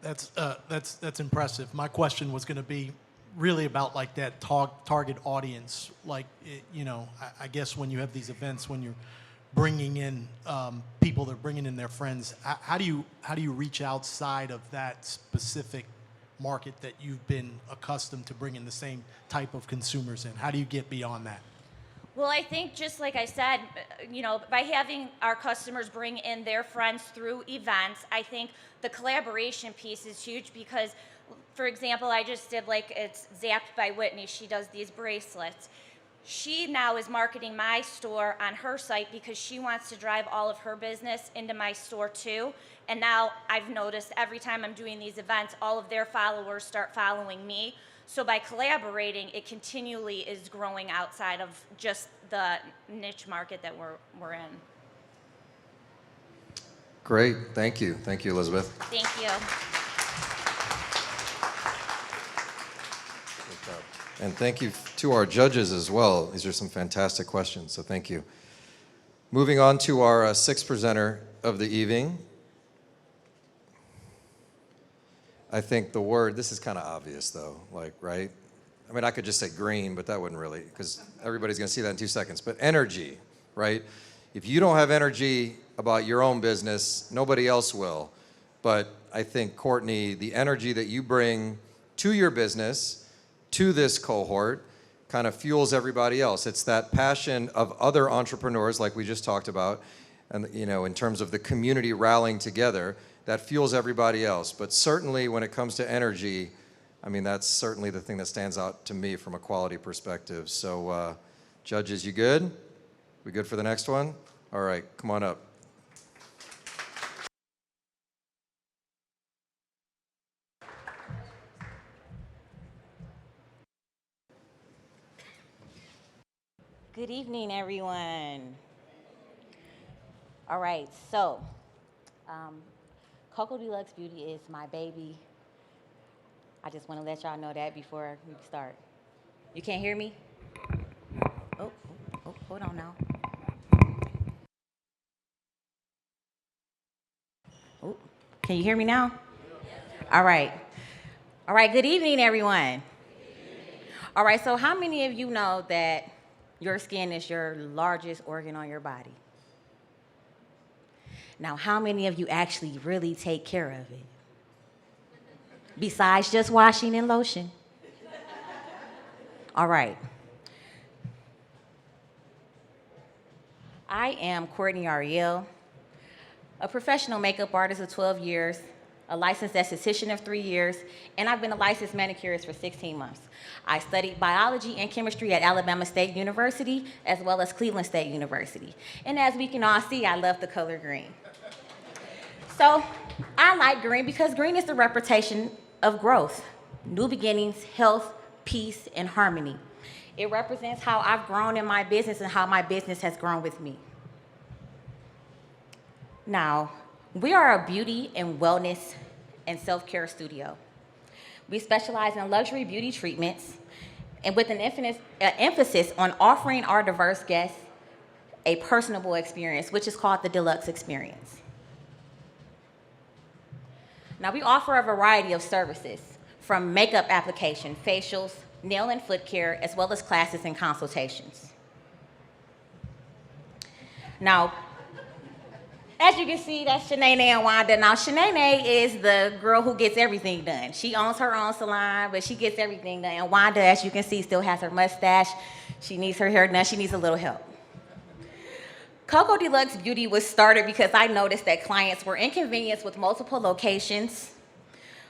E: That's impressive. My question was going to be really about like that target audience. Like, I guess when you have these events, when you're bringing in people, they're bringing in their friends. How do you reach outside of that specific market that you've been accustomed to bringing the same type of consumers in? How do you get beyond that?
I: Well, I think just like I said, by having our customers bring in their friends through events, I think the collaboration piece is huge because, for example, I just did it's Zapped by Whitney. She does these bracelets. She now is marketing my store on her site because she wants to drive all of her business into my store too. And now I've noticed every time I'm doing these events, all of their followers start following me. So by collaborating, it continually is growing outside of just the niche market that we're in.
A: Great, thank you. Thank you, Elizabeth.
I: Thank you.
A: And thank you to our judges as well. These are some fantastic questions, so thank you. Moving on to our sixth presenter of the evening. I think the word, this is kind of obvious though, right? I mean, I could just say green, but that wouldn't really, because everybody's going to see that in 2 seconds. But energy, right? If you don't have energy about your own business, nobody else will. But I think, Courtney, the energy that you bring to your business, to this cohort, kind of fuels everybody else. It's that passion of other entrepreneurs, like we just talked about, and in terms of the community rallying together, that fuels everybody else. But certainly when it comes to energy, I mean, that's certainly the thing that stands out to me from a quality perspective. So judges, you good? We good for the next one? All right, come on up.
J: Good evening, everyone. All right, so Coco Deluxe Beauty is my baby. I just want to let y'all know that before we start. You can't hear me? Oh, hold on now. Oh, can you hear me now? All right. All right, good evening, everyone. All right, so how many of you know that your skin is your largest organ on your body? Now, how many of you actually really take care of it? Besides just washing and lotion. All right. I am Courtney Ariel, a professional makeup artist of 12 years, a licensed esthetician of 3 years, and I've been a licensed manicurist for 16 months. I studied biology and chemistry at Alabama State University, as well as Cleveland State University. And as we can all see, I love the color green. So I like green because green is the representation of growth, new beginnings, health, peace, and harmony. It represents how I've grown in my business and how my business has grown with me. Now, we are a beauty and wellness and self-care studio. We specialize in luxury beauty treatments and with an emphasis on offering our diverse guests a personable experience, which is called the deluxe experience. Now, we offer a variety of services, from makeup application, facials, nail and foot care, as well as classes and consultations. Now, as you can see, that's Shanae and Wanda. Now, Shanae is the girl who gets everything done. She owns her own salon, but she gets everything done. And Wanda, as you can see, still has her mustache. She needs her hair done. She needs a little help. Coco Deluxe Beauty was started because I noticed that clients were inconvenienced with multiple locations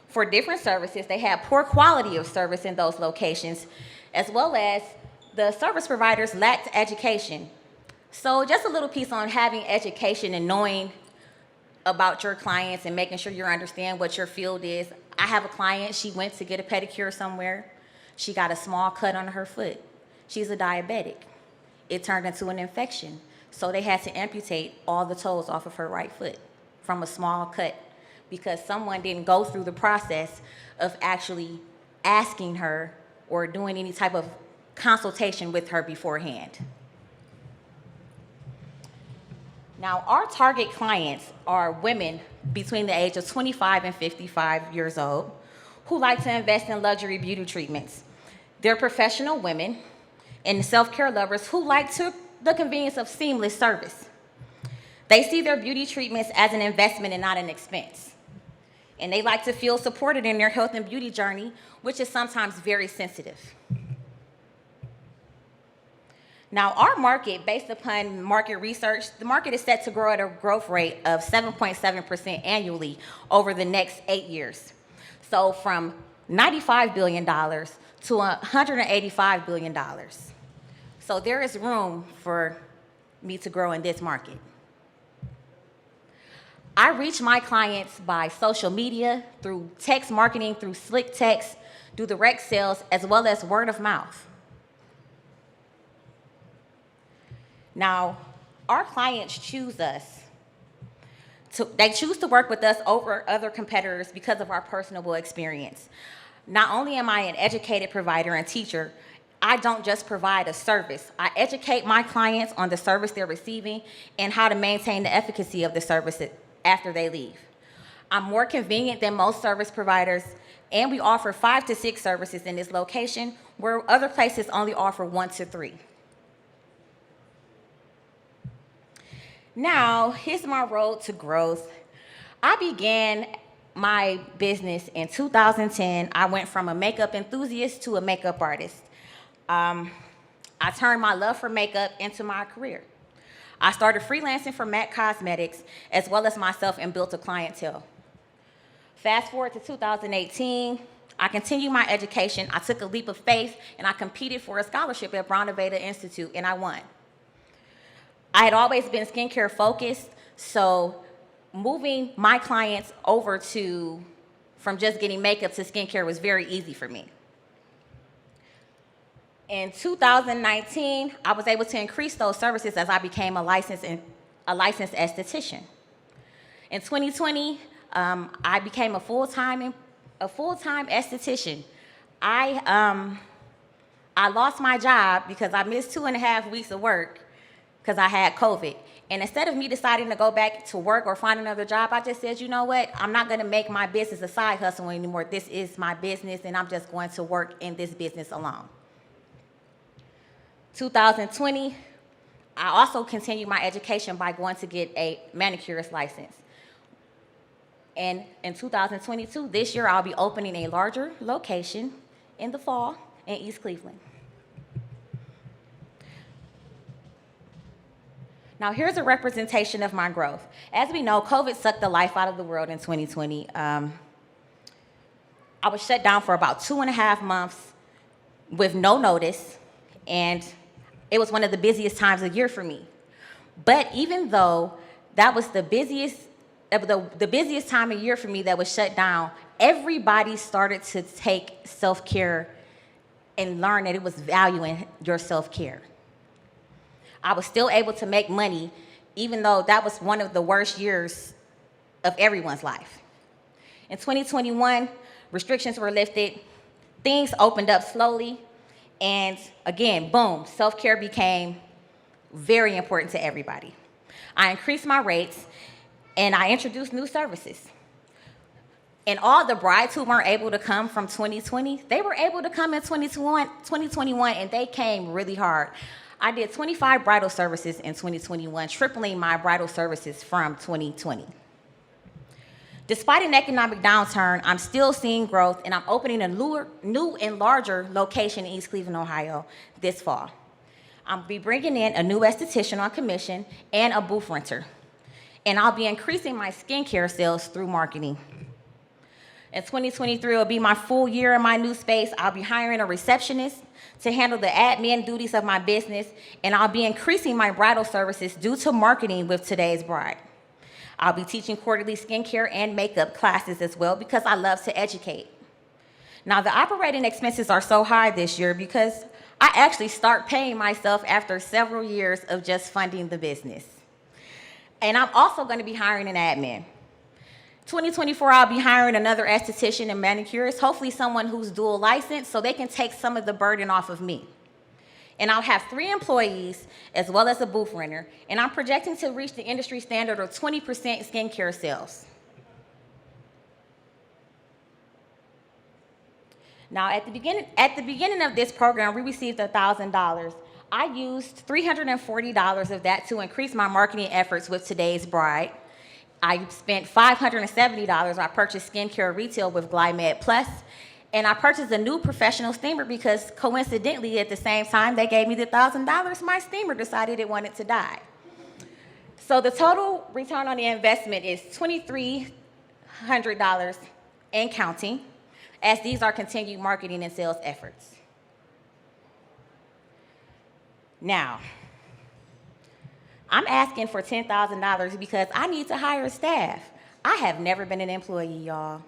J: for different services. They had poor quality of service in those locations, as well as the service providers lacked education. So just a little piece on having education and knowing about your clients and making sure you understand what your field is. I have a client, she went to get a pedicure somewhere. She got a small cut on her foot. She's a diabetic. It turned into an infection. So they had to amputate all the toes off of her right foot from a small cut because someone didn't go through the process of actually asking her or doing any type of consultation with her beforehand. Now, our target clients are women between the age of 25 and 55 years old who like to invest in luxury beauty treatments. They're professional women and self-care lovers who like the convenience of seamless service. They see their beauty treatments as an investment and not an expense. And they like to feel supported in their health and beauty journey, which is sometimes very sensitive. Now, our market, based upon market research, the market is set to grow at a growth rate of 7.7% annually over the next 8 years. So from $95 billion to $185 billion. So there is room for me to grow in this market. I reach my clients by social media, through text marketing, through slick text, through direct sales, as well as word of mouth. Now, our clients choose us. They choose to work with us over other competitors because of our personable experience. Not only am I an educated provider and teacher, I don't just provide a service. I educate my clients on the service they're receiving and how to maintain the efficacy of the service after they leave. I'm more convenient than most service providers, and we offer 5 to 6 services in this location, where other places only offer 1 to 3. Now, here's my road to growth. I began my business in 2010. I went from a makeup enthusiast to a makeup artist. I turned my love for makeup into my career. I started freelancing for MAC Cosmetics as well as myself and built a clientele. Fast forward to 2018, I continued my education. I took a leap of faith and I competed for a scholarship at Brown Nevada Institute and I won. I had always been skincare focused, so moving my clients over from just getting makeup to skincare was very easy for me. In 2019, I was able to increase those services as I became a licensed esthetician. In 2020, I became a full-time esthetician. I lost my job because I missed 2.5 weeks of work because I had COVID. And instead of me deciding to go back to work or find another job, I just said, you know what? I'm not gonna make my business a side hustle anymore. This is my business and I'm just going to work in this business alone. 2020, I also continued my education by going to get a manicurist license. And in 2022, this year, I'll be opening a larger location in the fall in East Cleveland. Now, here's a representation of my growth. As we know, COVID sucked the life out of the world in 2020. I was shut down for about 2.5 months with no notice, and it was one of the busiest times of year for me. But even though that was the busiest time of year for me that was shut down, everybody started to take self-care and learn that it was valuing your self-care. I was still able to make money, even though that was one of the worst years of everyone's life. In 2021, restrictions were lifted, things opened up slowly, and again, boom, self-care became very important to everybody. I increased my rates, and I introduced new services. And all the brides who weren't able to come from 2020, they were able to come in 2021, and they came really hard. I did 25 bridal services in 2021, tripling my bridal services from 2020. Despite an economic downturn, I'm still seeing growth, and I'm opening a new and larger location in East Cleveland, Ohio this fall. I'll be bringing in a new esthetician on commission and a booth renter. And I'll be increasing my skincare sales through marketing. In 2023 will be my full year in my new space. I'll be hiring a receptionist to handle the admin duties of my business, and I'll be increasing my bridal services due to marketing with today's bride. I'll be teaching quarterly skincare and makeup classes as well because I love to educate. Now, the operating expenses are so high this year because I actually start paying myself after several years of just funding the business. And I'm also going to be hiring an admin. 2024, I'll be hiring another esthetician and manicurist, hopefully someone who's dual licensed so they can take some of the burden off of me. And I'll have 3 employees as well as a booth renter, and I'm projecting to reach the industry standard of 20% skincare sales. Now, at the beginning of this program, we received $1,000. I used $340 of that to increase my marketing efforts with today's bride. I spent $570. I purchased skincare retail with GlyMed Plus, and I purchased a new professional steamer because coincidentally, at the same time they gave me the $1,000, my steamer decided it wanted to die. So the total return on the investment is $2,300 and counting, as these are continued marketing and sales efforts. Now, I'm asking for $10,000 because I need to hire staff. I have never been an employee, y'all.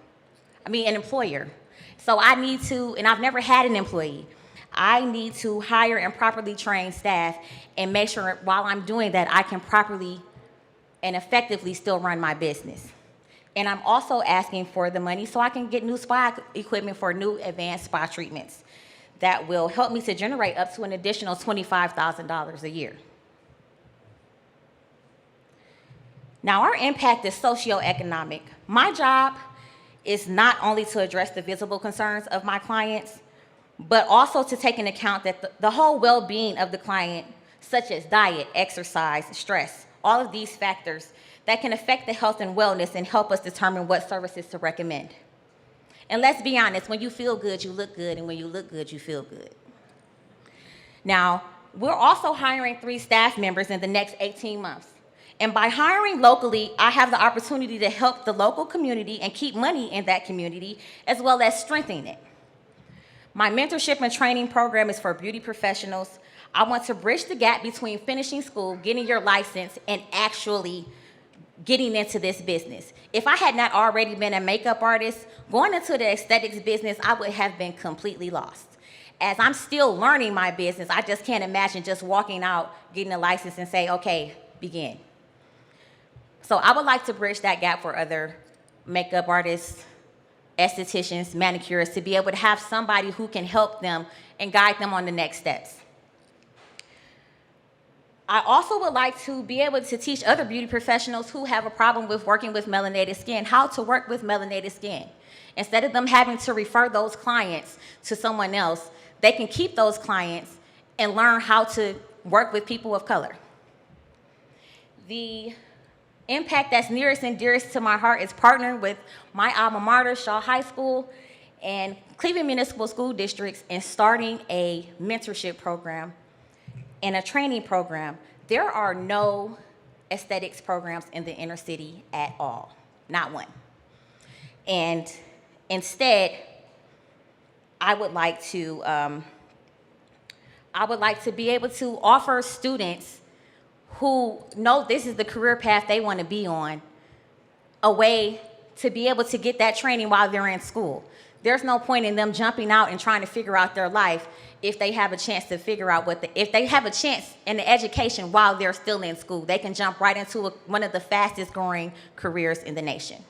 J: An employer. So I need to, and I've never had an employee. I need to hire and properly train staff and make sure while I'm doing that, I can properly and effectively still run my business. And I'm also asking for the money so I can get new spa equipment for new advanced spa treatments that will help me to generate up to an additional $25,000 a year. Now, our impact is socioeconomic. My job is not only to address the visible concerns of my clients, but also to take into account that the whole well-being of the client, such as diet, exercise, stress, all of these factors that can affect the health and wellness and help us determine what services to recommend. And let's be honest, when you feel good, you look good, and when you look good, you feel good. Now, we're also hiring 3 staff members in the next 18 months. And by hiring locally, I have the opportunity to help the local community and keep money in that community, as well as strengthening it. My mentorship and training program is for beauty professionals. I want to bridge the gap between finishing school, getting your license, and actually getting into this business. If I had not already been a makeup artist, going into the aesthetics business, I would have been completely lost. As I'm still learning my business, I just can't imagine just walking out, getting a license, and say, okay, begin. So I would like to bridge that gap for other makeup artists, estheticians, manicurists, to be able to have somebody who can help them and guide them on the next steps. I also would like to be able to teach other beauty professionals who have a problem with working with melanated skin how to work with melanated skin. Instead of them having to refer those clients to someone else, they can keep those clients and learn how to work with people of color. The impact that's nearest and dearest to my heart is partnering with my alma mater, Shaw High School, and Cleveland Municipal School Districts in starting a mentorship program and a training program. There are no aesthetics programs in the inner city at all, not one. And instead, I would like to be able to offer students who know this is the career path they want to be on a way to be able to get that training while they're in school. There's no point in them jumping out and trying to figure out their life if they have a chance to figure out if they have a chance in the education while they're still in school. They can jump right into one of the fastest growing careers in the nation.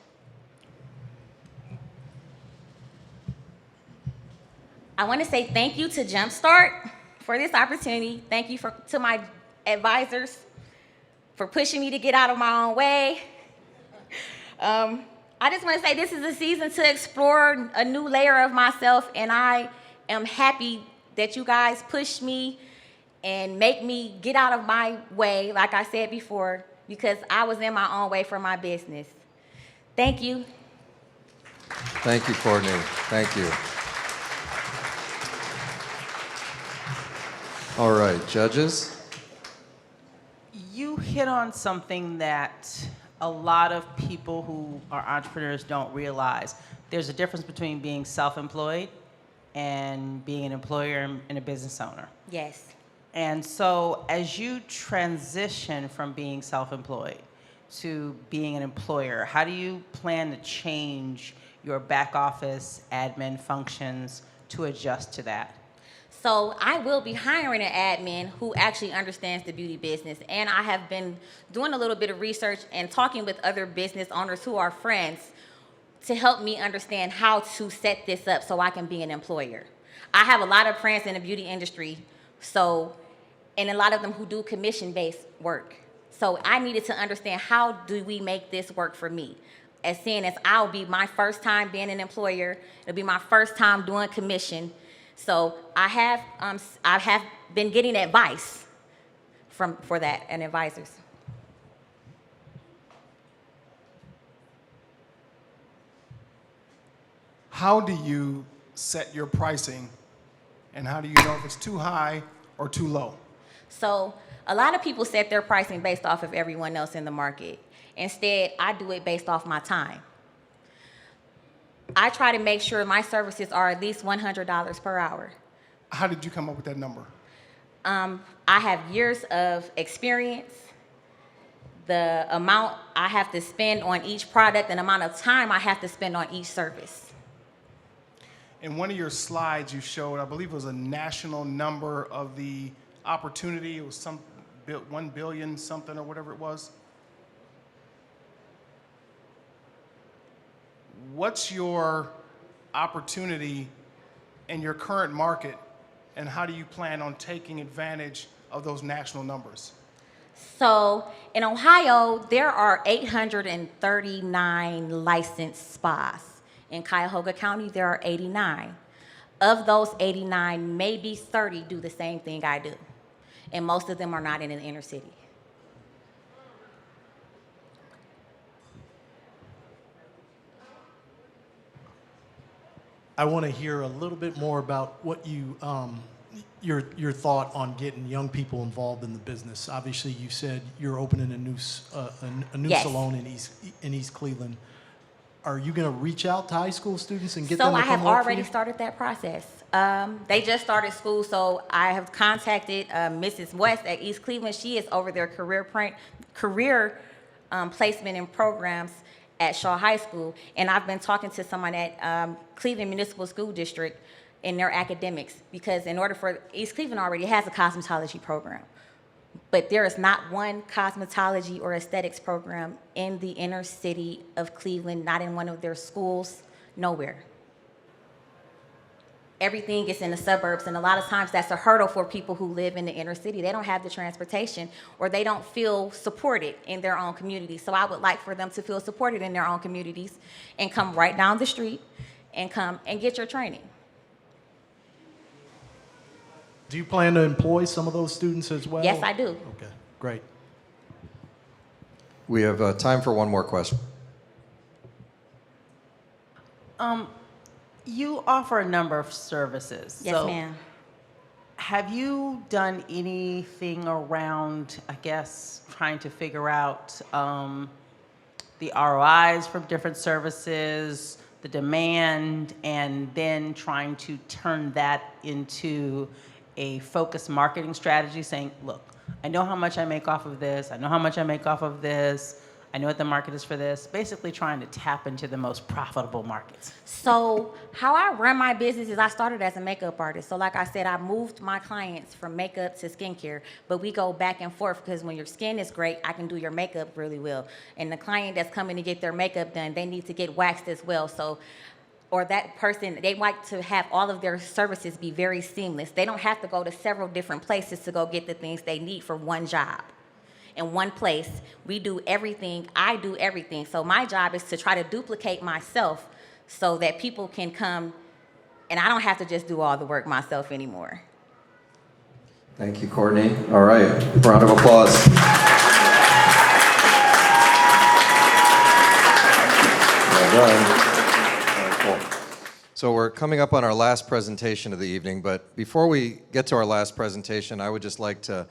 J: I want to say thank you to Jumpstart for this opportunity. Thank you to my advisors for pushing me to get out of my own way. I just want to say this is a season to explore a new layer of myself, and I am happy that you guys push me and make me get out of my way, like I said before, because I was in my own way for my business. Thank you.
A: Thank you, Courtney. Thank you. All right, judges.
D: You hit on something that a lot of people who are entrepreneurs don't realize. There's a difference between being self-employed and being an employer and a business owner.
J: Yes.
D: And so as you transition from being self-employed to being an employer, how do you plan to change your back office admin functions to adjust to that?
J: So I will be hiring an admin who actually understands the beauty business. And I have been doing a little bit of research and talking with other business owners who are friends to help me understand how to set this up so I can be an employer. I have a lot of friends in the beauty industry, and a lot of them who do commission-based work. So I needed to understand, how do we make this work for me? As seeing as I'll be my first time being an employer, it'll be my first time doing commission. So I have been getting advice for that and advisors.
C: How do you set your pricing, and how do you know if it's too high or too low?
J: So a lot of people set their pricing based off of everyone else in the market. Instead, I do it based off my time. I try to make sure my services are at least $100 per hour.
C: How did you come up with that number?
J: I have years of experience, the amount I have to spend on each product, and the amount of time I have to spend on each service.
C: In one of your slides you showed, I believe it was a national number of the opportunity. It was some 1 billion something or whatever it was. What's your opportunity in your current market, and how do you plan on taking advantage of those national numbers?
J: So in Ohio, there are 839 licensed spas. In Cuyahoga County, there are 89. Of those 89, maybe 30 do the same thing I do. And most of them are not in the inner city.
E: I want to hear a little bit more about what you, your thought on getting young people involved in the business. Obviously, you said you're opening a new
J: Yes.
E: salon in East Cleveland. Are you going to reach out to high school students and get
J: So
E: them to
J: I
E: come
J: have
E: work for
J: already
E: you?
J: started that process. They just started school, so I have contacted Mrs. West at East Cleveland. She is over their career placement and programs at Shaw High School, and I've been talking to someone at Cleveland Municipal School District in their academics, because in order for East Cleveland already has a cosmetology program. But there is not one cosmetology or aesthetics program in the inner city of Cleveland, not in one of their schools, nowhere. Everything is in the suburbs, and a lot of times that's a hurdle for people who live in the inner city. They don't have the transportation, or they don't feel supported in their own community. So I would like for them to feel supported in their own communities and come right down the street and come and get your training.
E: Do you plan to employ some of those students as well?
J: Yes, I do.
E: Okay, great.
A: We have time for one more question.
D: You offer a number of services.
J: Yes,
D: So
J: ma'am.
D: have you done anything around, I guess, trying to figure out the ROIs from different services, the demand, and then trying to turn that into a focused marketing strategy, saying, look, I know how much I make off of this, I know how much I make off of this, I know what the market is for this, basically trying to tap into the most profitable markets?
J: So how I run my business is I started as a makeup artist. So like I said, I moved my clients from makeup to skincare, but we go back and forth, because when your skin is great, I can do your makeup really well. And the client that's coming to get their makeup done, they need to get waxed as well. So or that person, they like to have all of their services be very seamless. They don't have to go to several different places to go get the things they need for one job. In one place, we do everything, I do everything. So my job is to try to duplicate myself so that people can come and I don't have to just do all the work myself anymore.
A: Thank you, Courtney. All right, round of applause. Well done. All right, cool. So we're coming up on our last presentation of the evening, but before we get to our last presentation, I would just like to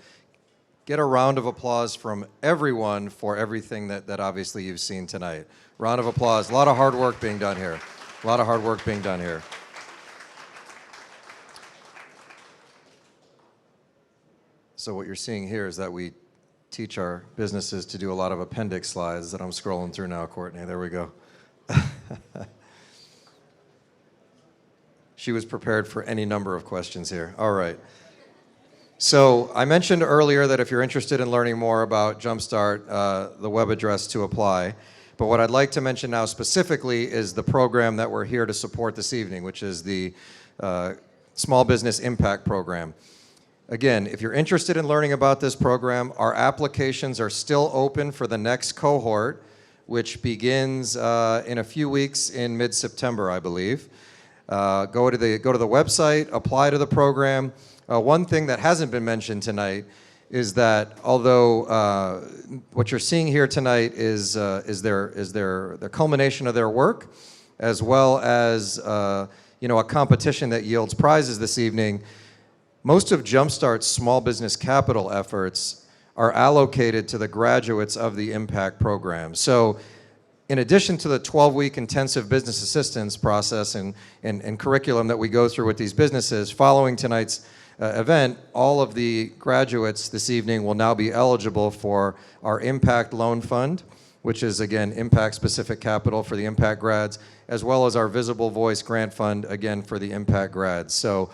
A: get a round of applause from everyone for everything that obviously you've seen tonight. Round of applause. A lot of hard work being done here. A lot of hard work being done here. So what you're seeing here is that we teach our businesses to do a lot of appendix slides that I'm scrolling through now, Courtney. There we go. She was prepared for any number of questions here. All right. So I mentioned earlier that if you're interested in learning more about Jumpstart, the web address to apply. But what I'd like to mention now specifically is the program that we're here to support this evening, which is the Small Business Impact Program. Again, if you're interested in learning about this program, our applications are still open for the next cohort, which begins in a few weeks in mid-September, I believe. Go to the website, apply to the program. One thing that hasn't been mentioned tonight is that although what you're seeing here tonight is the culmination of their work, as well as a competition that yields prizes this evening, most of Jumpstart's small business capital efforts are allocated to the graduates of the Impact Program. So in addition to the 12-week intensive business assistance process and curriculum that we go through with these businesses, following tonight's event, all of the graduates this evening will now be eligible for our Impact Loan Fund, which is, again, impact-specific capital for the Impact grads, as well as our Visible Voice Grant Fund, again, for the Impact grads. So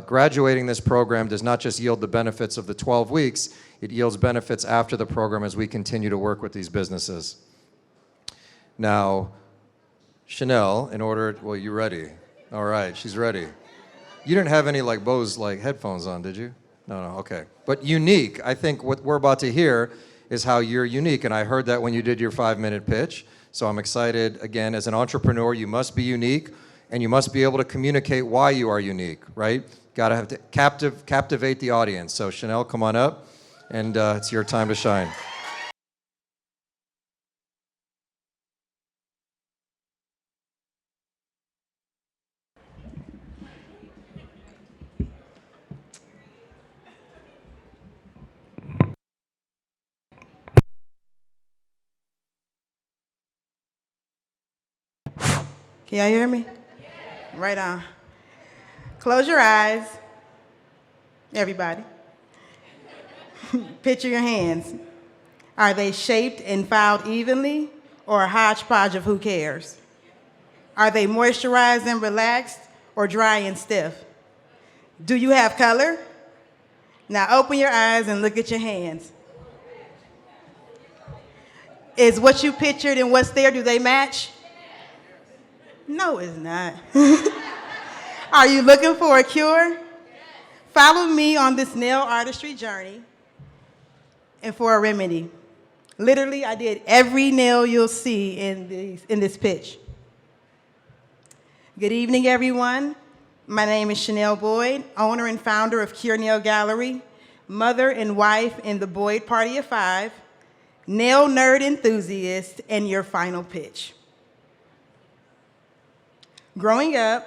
A: graduating this program does not just yield the benefits of the 12 weeks, it yields benefits after the program as we continue to work with these businesses. Now, Chanel, well, you ready? All right, she's ready. You didn't have any Bose headphones on, did you? No, okay. But unique, I think what we're about to hear is how you're unique, and I heard that when you did your 5-minute pitch. So I'm excited. Again, as an entrepreneur, you must be unique, and you must be able to communicate why you are unique, right? Got to have to captivate the audience. So Chanel, come on up, and it's your time to shine.
K: Can y'all hear me? Right on. Close your eyes, everybody. Picture your hands. Are they shaped and filed evenly, or a hodgepodge of who cares? Are they moisturized and relaxed, or dry and stiff? Do you have color? Now open your eyes and look at your hands. Is what you pictured and what's there, do they match? No, it's not. Are you looking for a cure? Follow me on this nail artistry journey and for a remedy. Literally, I did every nail you'll see in this pitch. Good evening, everyone. My name is Chanel Boyd, owner and founder of Cure Nail Gallery, mother and wife in the Boyd Party of 5, nail nerd enthusiast, and your final pitch. Growing up,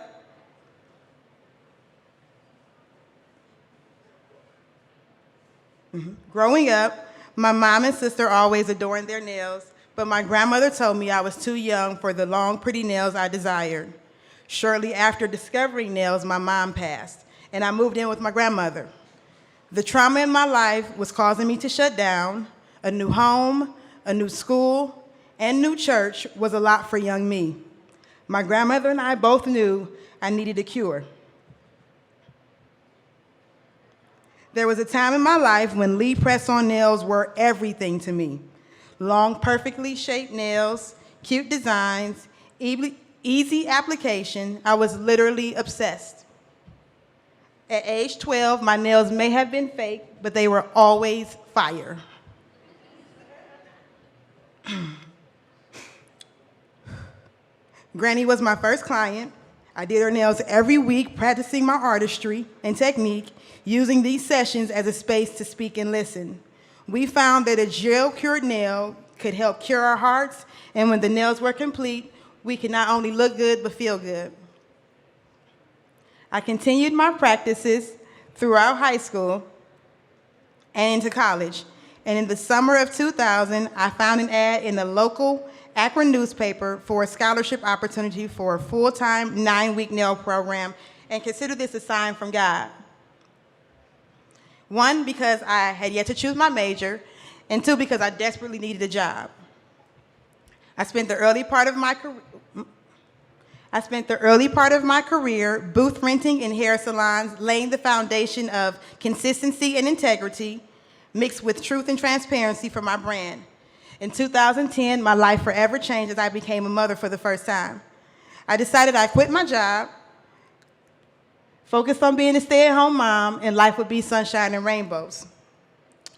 K: my mom and sister always adorned their nails, but my grandmother told me I was too young for the long, pretty nails I desired. Shortly after discovering nails, my mom passed, and I moved in with my grandmother. The trauma in my life was causing me to shut down. A new home, a new school, and new church was a lot for young me. My grandmother and I both knew I needed a cure. There was a time in my life when Lee press-on nails were everything to me. Long, perfectly shaped nails, cute designs, easy application, I was literally obsessed. At age 12, my nails may have been fake, but they were always fire. Granny was my first client. I did her nails every week, practicing my artistry and technique, using these sessions as a space to speak and listen. We found that a gel-cured nail could help cure our hearts, and when the nails were complete, we could not only look good, but feel good. I continued my practices throughout high school and into college. And in the summer of 2000, I found an ad in the local Akron newspaper for a scholarship opportunity for a full-time 9-week nail program, and consider this a sign from God. One, because I had yet to choose my major, and two, because I desperately needed a job. I spent the early part of my career booth renting in hair salons, laying the foundation of consistency and integrity, mixed with truth and transparency for my brand. In 2010, my life forever changed as I became a mother for the first time. I decided I'd quit my job, focus on being a stay-at-home mom, and life would be sunshine and rainbows.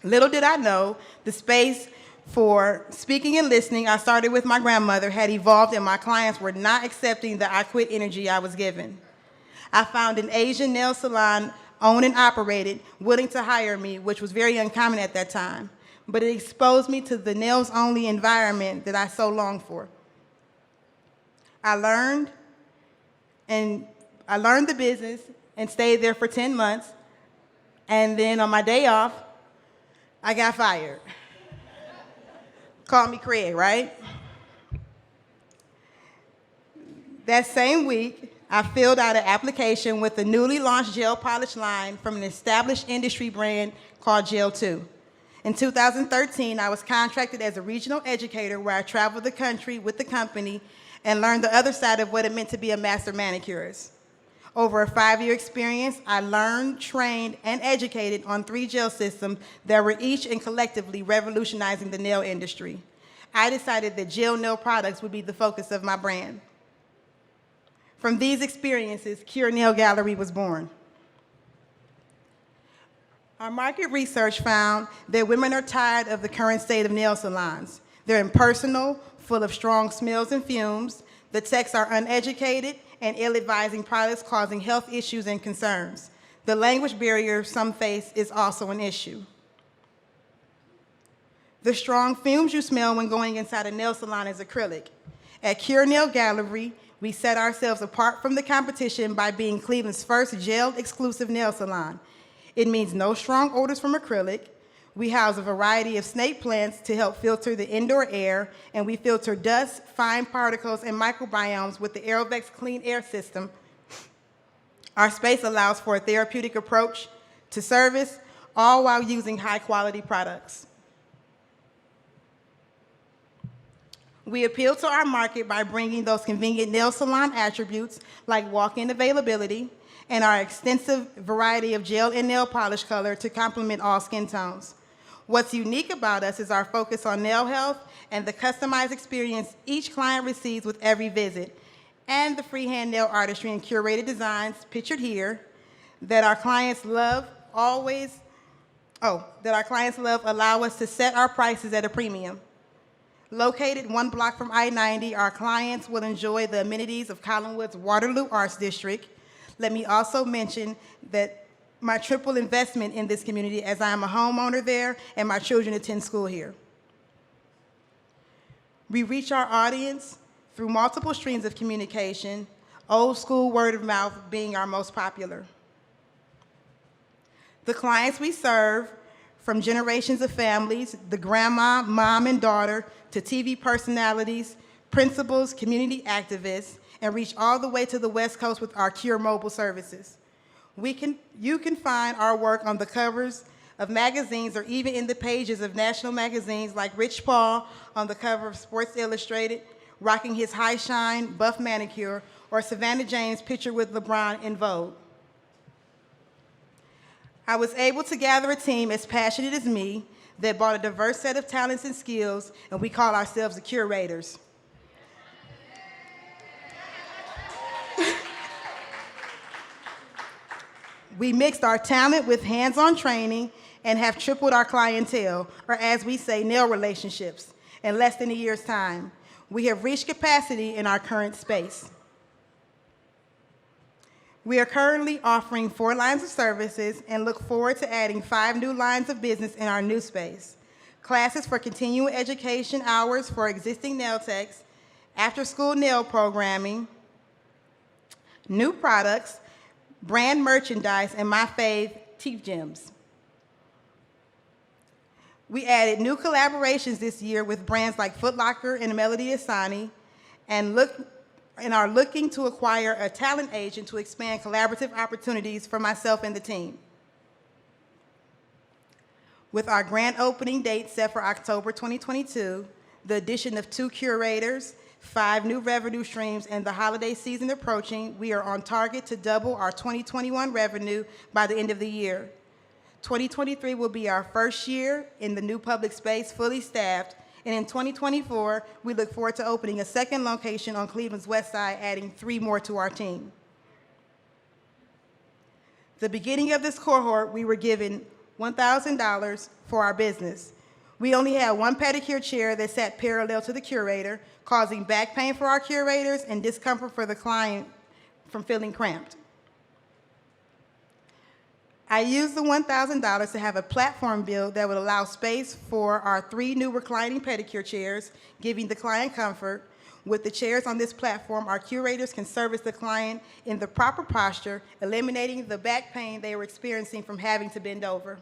K: Little did I know, the space for speaking and listening I started with my grandmother had evolved, and my clients were not accepting the I quit energy I was given. I found an Asian nail salon owned and operated, willing to hire me, which was very uncommon at that time. But it exposed me to the nails-only environment that I so longed for. I learned the business and stayed there for 10 months, and then on my day off, I got fired. Call me Craig, right? That same week, I filled out an application with a newly launched gel polish line from an established industry brand called Gel 2. In 2013, I was contracted as a regional educator where I traveled the country with the company and learned the other side of what it meant to be a master manicurist. Over a 5-year experience, I learned, trained, and educated on 3 gel systems that were each and collectively revolutionizing the nail industry. I decided that gel nail products would be the focus of my brand. From these experiences, Cure Nail Gallery was born. Our market research found that women are tired of the current state of nail salons. They're impersonal, full of strong smells and fumes. The techs are uneducated and ill-advising products causing health issues and concerns. The language barrier some face is also an issue. The strong fumes you smell when going inside a nail salon is acrylic. At Cure Nail Gallery, we set ourselves apart from the competition by being Cleveland's first gel-exclusive nail salon. It means no strong odors from acrylic. We house a variety of snake plants to help filter the indoor air, and we filter dust, fine particles, and microbiomes with the Aerovex clean air system. Our space allows for a therapeutic approach to service, all while using high-quality products. We appeal to our market by bringing those convenient nail salon attributes like walk-in availability and our extensive variety of gel and nail polish color to complement all skin tones. What's unique about us is our focus on nail health and the customized experience each client receives with every visit, and the freehand nail artistry and curated designs pictured here that our clients love allow us to set our prices at a premium. Located 1 block from I-90, our clients will enjoy the amenities of Collinwood's Waterloo Arts District. Let me also mention that my triple investment in this community, as I am a homeowner there and my children attend school here. We reach our audience through multiple streams of communication, old school word of mouth being our most popular. The clients we serve, from generations of families, the grandma, mom, and daughter, to TV personalities, principals, community activists, and reach all the way to the West Coast with our Cure mobile services. You can find our work on the covers of magazines or even in the pages of national magazines like Rich Paul on the cover of Sports Illustrated, rocking his high shine, buff manicure, or Savannah James pictured with LeBron in Vogue. I was able to gather a team as passionate as me that brought a diverse set of talents and skills, and we call ourselves the Curators. We mixed our talent with hands-on training and have tripled our clientele, or as we say, nail relationships, in less than a year's time. We have reached capacity in our current space. We are currently offering 4 lines of services and look forward to adding 5 new lines of business in our new space. Classes for continuing education hours for existing nail techs, after-school nail programming, new products, brand merchandise, and my fave, teeth gems. We added new collaborations this year with brands like Foot Locker and Melody Asani, and are looking to acquire a talent agent to expand collaborative opportunities for myself and the team. With our grand opening date set for October 2022, the addition of 2 curators, 5 new revenue streams, and the holiday season approaching, we are on target to double our 2021 revenue by the end of the year. 2023 will be our first year in the new public space fully staffed, and in 2024, we look forward to opening a second location on Cleveland's west side, adding 3 more to our team. The beginning of this cohort, we were given $1,000 for our business. We only had 1 pedicure chair that sat parallel to the curator, causing back pain for our curators and discomfort for the client from feeling cramped. I used the $1,000 to have a platform built that would allow space for our 3 new reclining pedicure chairs, giving the client comfort. With the chairs on this platform, our curators can service the client in the proper posture, eliminating the back pain they were experiencing from having to bend over.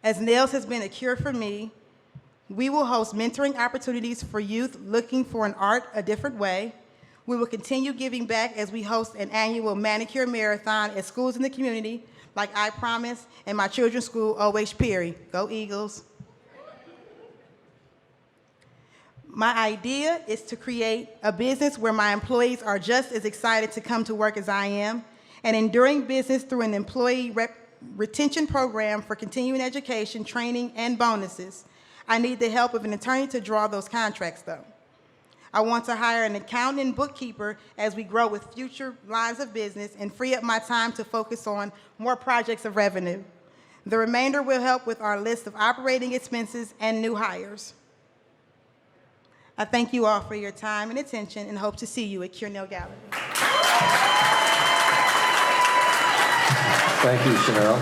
K: As nails has been a cure for me, we will host mentoring opportunities for youth looking for an art a different way. We will continue giving back as we host an annual manicure marathon at schools in the community, like I Promise and my children's school, O.H. Perry. Go Eagles. My idea is to create a business where my employees are just as excited to come to work as I am, and enduring business through an employee retention program for continuing education, training, and bonuses. I need the help of an attorney to draw those contracts, though. I want to hire an accountant and bookkeeper as we grow with future lines of business and free up my time to focus on more projects of revenue. The remainder will help with our list of operating expenses and new hires. I thank you all for your time and attention and hope to see you at Cure Nail Gallery.
A: Thank you, Chanel.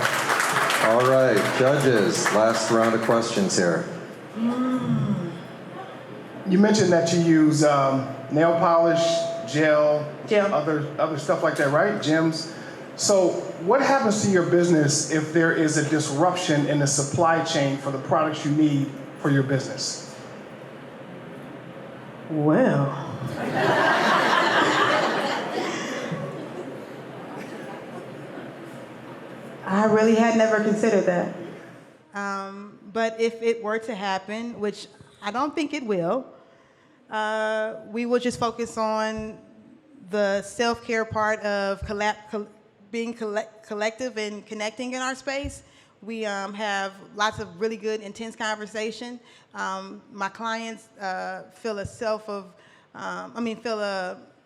A: All right, judges, last round of questions here.
C: You mentioned that you use nail polish, gel, other stuff like that, right? Gems. So what happens to your business if there is a disruption in the supply chain for the products you need for your business?
K: Well, I really had never considered that. But if it were to happen, which I don't think it will, we will just focus on the self-care part of being collective and connecting in our space. We have lots of really good, intense conversation. My clients feel a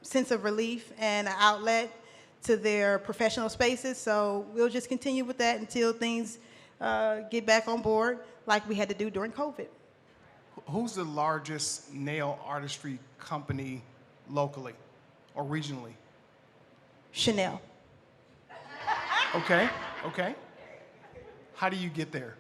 K: sense of relief and an outlet to their professional spaces. So we'll just continue with that until things get back on board, like we had to do during COVID.
C: Who's the largest nail artistry company locally or regionally?
K: Chanel.
C: Okay. How do you get there?